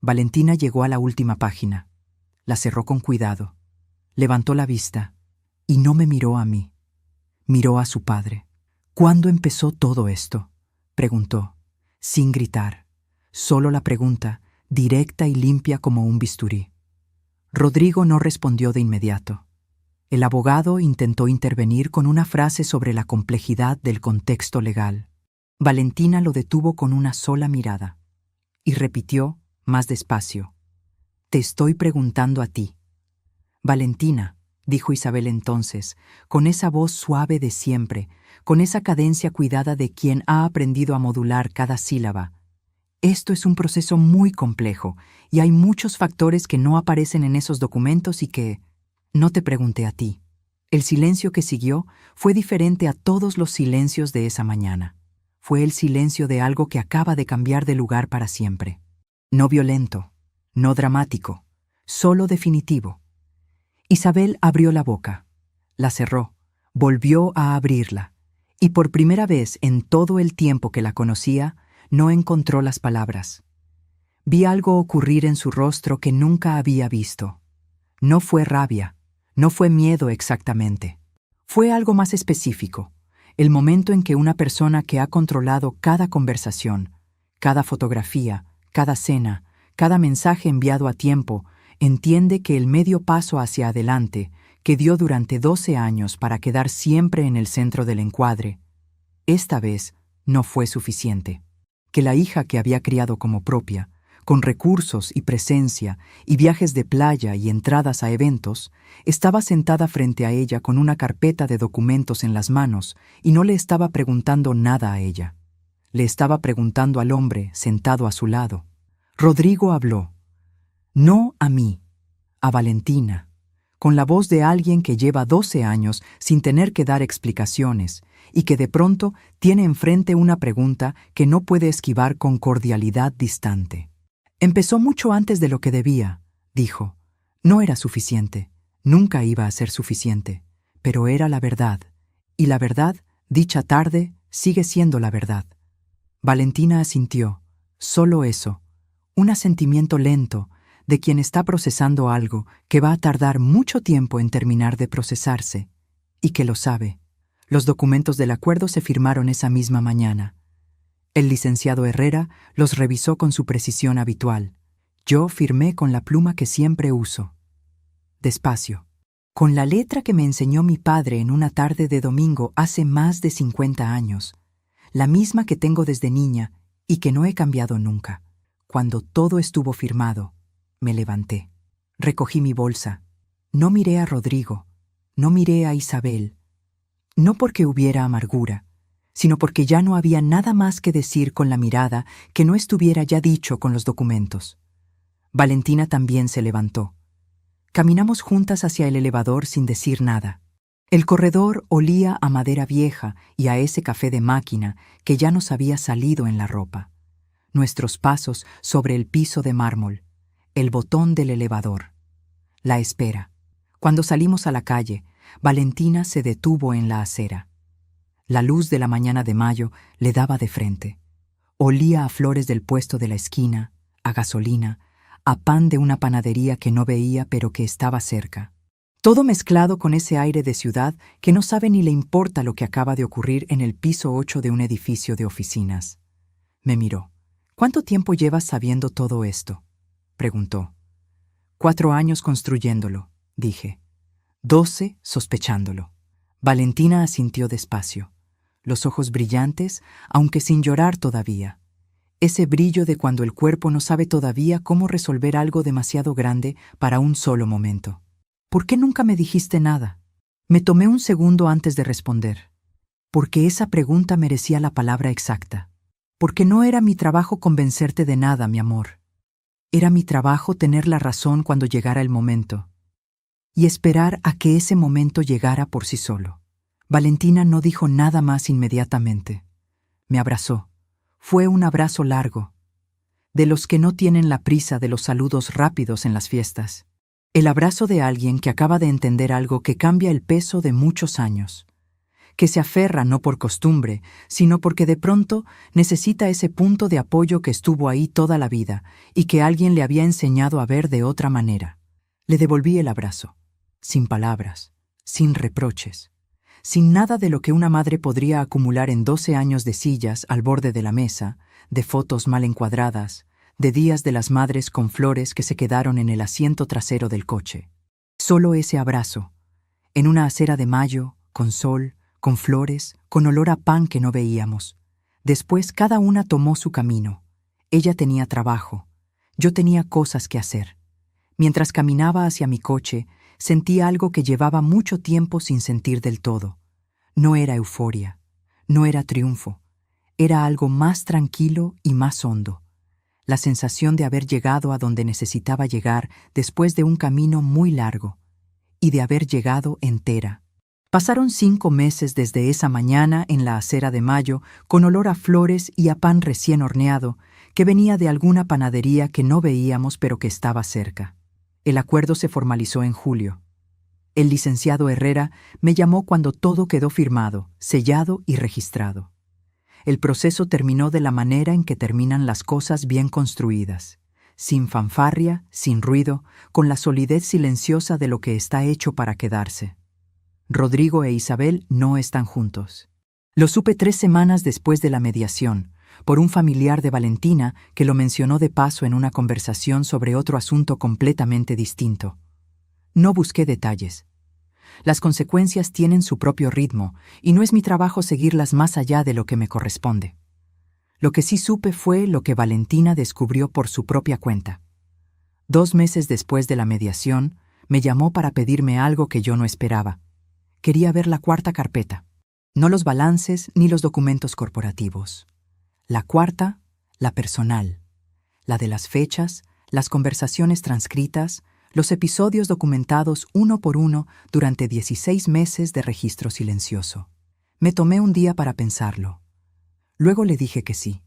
Valentina llegó a la última página. La cerró con cuidado. Levantó la vista y no me miró a mí. Miró a su padre. ¿Cuándo empezó todo esto?, preguntó, sin gritar. Solo la pregunta, directa y limpia como un bisturí. Rodrigo no respondió de inmediato. El abogado intentó intervenir con una frase sobre la complejidad del contexto legal. Valentina lo detuvo con una sola mirada y repitió, más despacio: «Te estoy preguntando a ti». «Valentina», dijo Isabel entonces, con esa voz suave de siempre, con esa cadencia cuidada de quien ha aprendido a modular cada sílaba. «Esto es un proceso muy complejo y hay muchos factores que no aparecen en esos documentos y que no te pregunté a ti. El silencio que siguió fue diferente a todos los silencios de esa mañana. Fue el silencio de algo que acaba de cambiar de lugar para siempre. No violento, no dramático, solo definitivo. Isabel abrió la boca, la cerró, volvió a abrirla, y por primera vez en todo el tiempo que la conocía, no encontró las palabras. Vi algo ocurrir en su rostro que nunca había visto. No fue rabia, no fue miedo exactamente. Fue algo más específico, el momento en que una persona que ha controlado cada conversación, cada fotografía, cada cena, cada mensaje enviado a tiempo, entiende que el medio paso hacia adelante, que dio durante 12 años para quedar siempre en el centro del encuadre, esta vez no fue suficiente. Que la hija que había criado como propia, con recursos y presencia, y viajes de playa y entradas a eventos, estaba sentada frente a ella con una carpeta de documentos en las manos y no le estaba preguntando nada a ella. Le estaba preguntando al hombre sentado a su lado. Rodrigo habló. No a mí, a Valentina, con la voz de alguien que lleva 12 años sin tener que dar explicaciones y que de pronto tiene enfrente una pregunta que no puede esquivar con cordialidad distante. Empezó mucho antes de lo que debía, dijo. No era suficiente, nunca iba a ser suficiente, pero era la verdad, y la verdad, dicha tarde, sigue siendo la verdad. Valentina asintió, solo eso, un asentimiento lento de quien está procesando algo que va a tardar mucho tiempo en terminar de procesarse, y que lo sabe. Los documentos del acuerdo se firmaron esa misma mañana. El licenciado Herrera los revisó con su precisión habitual. Yo firmé con la pluma que siempre uso. Despacio. Con la letra que me enseñó mi padre en una tarde de domingo hace más de 50 años. La misma que tengo desde niña y que no he cambiado nunca. Cuando todo estuvo firmado, me levanté. Recogí mi bolsa. No miré a Rodrigo. No miré a Isabel. No porque hubiera amargura, sino porque ya no había nada más que decir con la mirada que no estuviera ya dicho con los documentos. Valentina también se levantó. Caminamos juntas hacia el elevador sin decir nada. El corredor olía a madera vieja y a ese café de máquina que ya nos había salido en la ropa. Nuestros pasos sobre el piso de mármol, el botón del elevador. La espera. Cuando salimos a la calle, Valentina se detuvo en la acera. La luz de la mañana de mayo le daba de frente. Olía a flores del puesto de la esquina, a gasolina, a pan de una panadería que no veía pero que estaba cerca. Todo mezclado con ese aire de ciudad que no sabe ni le importa lo que acaba de ocurrir en el piso 8 de un edificio de oficinas. Me miró. ¿Cuánto tiempo llevas sabiendo todo esto?, preguntó. 4 años construyéndolo, dije. 12 sospechándolo. Valentina asintió despacio. Los ojos brillantes, aunque sin llorar todavía. Ese brillo de cuando el cuerpo no sabe todavía cómo resolver algo demasiado grande para un solo momento. ¿Por qué nunca me dijiste nada? Me tomé un segundo antes de responder. Porque esa pregunta merecía la palabra exacta. Porque no era mi trabajo convencerte de nada, mi amor. Era mi trabajo tener la razón cuando llegara el momento. Y esperar a que ese momento llegara por sí solo. Valentina no dijo nada más inmediatamente. Me abrazó. Fue un abrazo largo, de los que no tienen la prisa de los saludos rápidos en las fiestas. El abrazo de alguien que acaba de entender algo que cambia el peso de muchos años, que se aferra no por costumbre, sino porque de pronto necesita ese punto de apoyo que estuvo ahí toda la vida y que alguien le había enseñado a ver de otra manera. Le devolví el abrazo, sin palabras, sin reproches, sin nada de lo que una madre podría acumular en 12 años de sillas al borde de la mesa, de fotos mal encuadradas, de días de las madres con flores que se quedaron en el asiento trasero del coche. Solo ese abrazo, en una acera de mayo, con sol, con flores, con olor a pan que no veíamos. Después cada una tomó su camino. Ella tenía trabajo, yo tenía cosas que hacer. Mientras caminaba hacia mi coche, sentí algo que llevaba mucho tiempo sin sentir del todo. No era euforia, no era triunfo, era algo más tranquilo y más hondo. La sensación de haber llegado a donde necesitaba llegar después de un camino muy largo y de haber llegado entera. Pasaron 5 meses desde esa mañana en la acera de Mayo, con olor a flores y a pan recién horneado, que venía de alguna panadería que no veíamos pero que estaba cerca. El acuerdo se formalizó en julio. El licenciado Herrera me llamó cuando todo quedó firmado, sellado y registrado. El proceso terminó de la manera en que terminan las cosas bien construidas, sin fanfarria, sin ruido, con la solidez silenciosa de lo que está hecho para quedarse. Rodrigo e Isabel no están juntos. Lo supe 3 semanas después de la mediación, por un familiar de Valentina que lo mencionó de paso en una conversación sobre otro asunto completamente distinto. No busqué detalles. Las consecuencias tienen su propio ritmo y no es mi trabajo seguirlas más allá de lo que me corresponde. Lo que sí supe fue lo que Valentina descubrió por su propia cuenta. 2 meses después de la mediación, me llamó para pedirme algo que yo no esperaba. Quería ver la 4ª carpeta. No los balances ni los documentos corporativos. La 4ª, la personal. La de las fechas, las conversaciones transcritas, los episodios documentados uno por uno durante 16 meses de registro silencioso. Me tomé un día para pensarlo. Luego le dije que sí.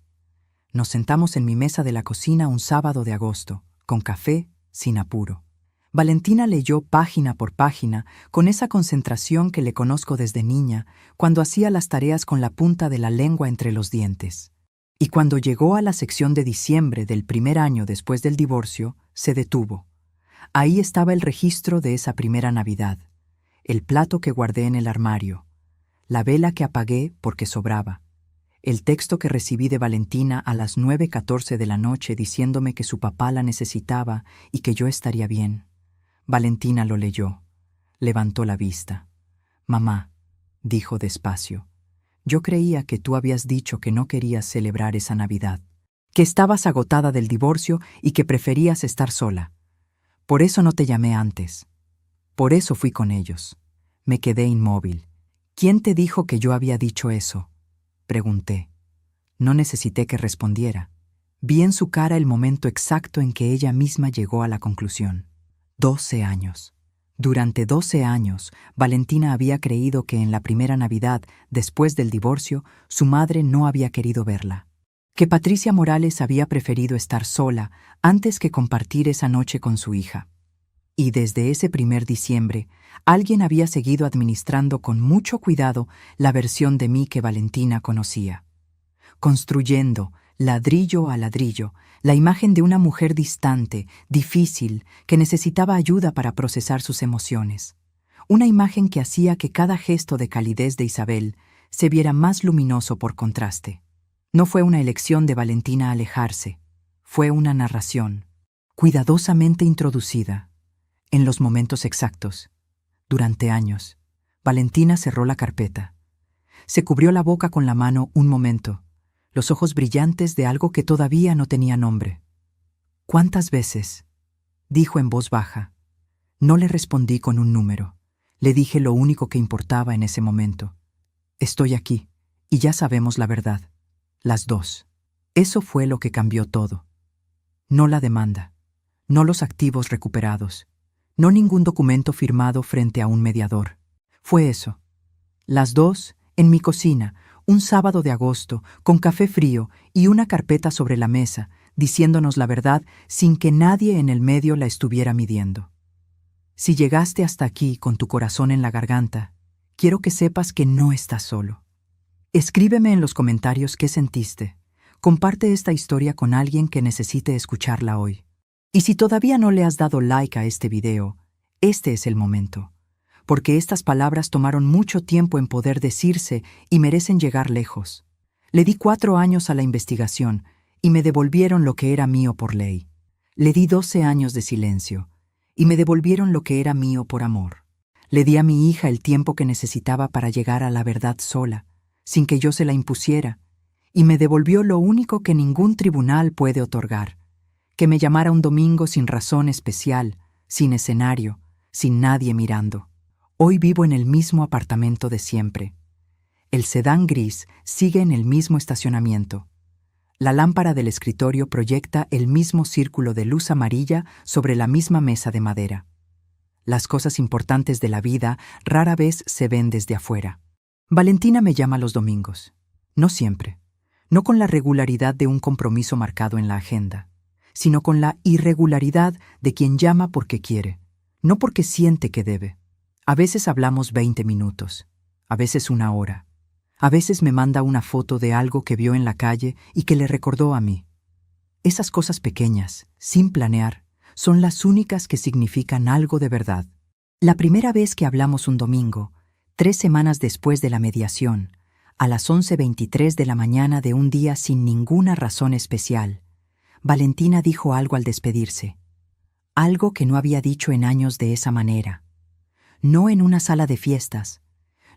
Nos sentamos en mi mesa de la cocina un sábado de agosto, con café, sin apuro. Valentina leyó página por página con esa concentración que le conozco desde niña, cuando hacía las tareas con la punta de la lengua entre los dientes. Y cuando llegó a la sección de diciembre del primer año después del divorcio, se detuvo. Ahí estaba el registro de esa primera Navidad, el plato que guardé en el armario, la vela que apagué porque sobraba, el texto que recibí de Valentina a las 9:14 de la noche diciéndome que su papá la necesitaba y que yo estaría bien. Valentina lo leyó, levantó la vista. «Mamá», dijo despacio, «yo creía que tú habías dicho que no querías celebrar esa Navidad, que estabas agotada del divorcio y que preferías estar sola. Por eso no te llamé antes. Por eso fui con ellos». Me quedé inmóvil. «¿Quién te dijo que yo había dicho eso?», pregunté. No necesité que respondiera. Vi en su cara el momento exacto en que ella misma llegó a la conclusión. 12 años. Durante 12 años, Valentina había creído que en la primera Navidad, después del divorcio, su madre no había querido verla. Que Patricia Morales había preferido estar sola antes que compartir esa noche con su hija. Y desde ese primer diciembre, alguien había seguido administrando con mucho cuidado la versión de mí que Valentina conocía. Construyendo, ladrillo a ladrillo, la imagen de una mujer distante, difícil, que necesitaba ayuda para procesar sus emociones. Una imagen que hacía que cada gesto de calidez de Isabel se viera más luminoso por contraste. No fue una elección de Valentina alejarse, fue una narración, cuidadosamente introducida, en los momentos exactos. Durante años, Valentina cerró la carpeta. Se cubrió la boca con la mano un momento, los ojos brillantes de algo que todavía no tenía nombre. «¿Cuántas veces?», dijo en voz baja. No le respondí con un número. Le dije lo único que importaba en ese momento. «Estoy aquí, y ya sabemos la verdad. Las dos». Eso fue lo que cambió todo. No la demanda, no los activos recuperados, no ningún documento firmado frente a un mediador. Fue eso. Las dos, en mi cocina, un sábado de agosto, con café frío y una carpeta sobre la mesa, diciéndonos la verdad sin que nadie en el medio la estuviera midiendo. Si llegaste hasta aquí con tu corazón en la garganta, quiero que sepas que no estás solo. Escríbeme en los comentarios qué sentiste. Comparte esta historia con alguien que necesite escucharla hoy. Y si todavía no le has dado like a este video, este es el momento. Porque estas palabras tomaron mucho tiempo en poder decirse y merecen llegar lejos. Le di 4 años a la investigación y me devolvieron lo que era mío por ley. Le di 12 años de silencio y me devolvieron lo que era mío por amor. Le di a mi hija el tiempo que necesitaba para llegar a la verdad sola, sin que yo se la impusiera, y me devolvió lo único que ningún tribunal puede otorgar, que me llamara un domingo sin razón especial, sin escenario, sin nadie mirando. Hoy vivo en el mismo apartamento de siempre. El sedán gris sigue en el mismo estacionamiento. La lámpara del escritorio proyecta el mismo círculo de luz amarilla sobre la misma mesa de madera. Las cosas importantes de la vida rara vez se ven desde afuera. Valentina me llama los domingos. No siempre. No con la regularidad de un compromiso marcado en la agenda, sino con la irregularidad de quien llama porque quiere, no porque siente que debe. A veces hablamos 20 minutos, a veces 1 hora. A veces me manda una foto de algo que vio en la calle y que le recordó a mí. Esas cosas pequeñas, sin planear, son las únicas que significan algo de verdad. La primera vez que hablamos un domingo, 3 semanas después de la mediación, a las 11:23 de la mañana de un día sin ninguna razón especial, Valentina dijo algo al despedirse. Algo que no había dicho en años de esa manera. No en una sala de fiestas,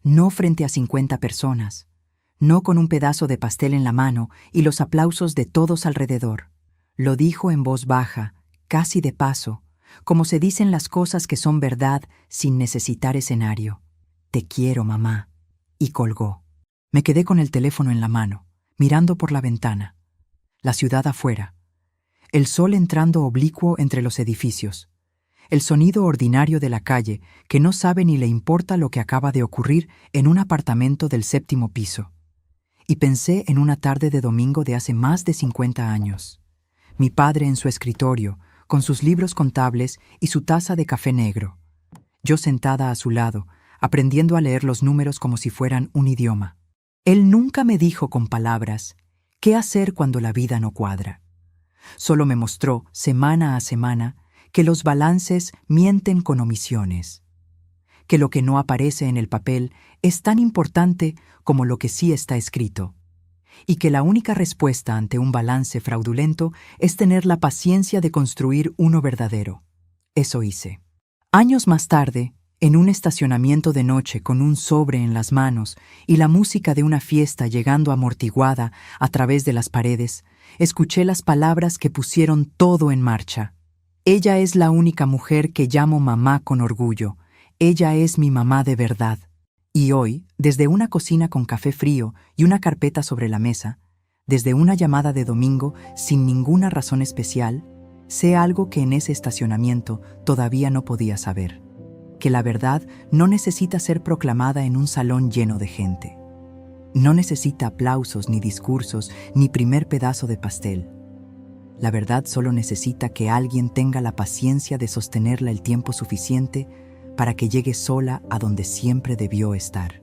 no frente a 50 personas, no con un pedazo de pastel en la mano y los aplausos de todos alrededor. Lo dijo en voz baja, casi de paso, como se dicen las cosas que son verdad sin necesitar escenario. Te quiero, mamá. Y colgó. Me quedé con el teléfono en la mano, mirando por la ventana. La ciudad afuera. El sol entrando oblicuo entre los edificios. El sonido ordinario de la calle que no sabe ni le importa lo que acaba de ocurrir en un apartamento del 7º piso. Y pensé en una tarde de domingo de hace más de 50 años. Mi padre en su escritorio, con sus libros contables y su taza de café negro. Yo sentada a su lado, aprendiendo a leer los números como si fueran un idioma. Él nunca me dijo con palabras qué hacer cuando la vida no cuadra. Solo me mostró, semana a semana, que los balances mienten con omisiones, que lo que no aparece en el papel es tan importante como lo que sí está escrito, y que la única respuesta ante un balance fraudulento es tener la paciencia de construir uno verdadero. Eso hice. Años más tarde, en un estacionamiento de noche con un sobre en las manos y la música de una fiesta llegando amortiguada a través de las paredes, escuché las palabras que pusieron todo en marcha. Ella es la única mujer que llamo mamá con orgullo. Ella es mi mamá de verdad. Y hoy, desde una cocina con café frío y una carpeta sobre la mesa, desde una llamada de domingo sin ninguna razón especial, sé algo que en ese estacionamiento todavía no podía saber. Que la verdad no necesita ser proclamada en un salón lleno de gente. No necesita aplausos, ni discursos, ni primer pedazo de pastel. La verdad solo necesita que alguien tenga la paciencia de sostenerla el tiempo suficiente para que llegue sola a donde siempre debió estar.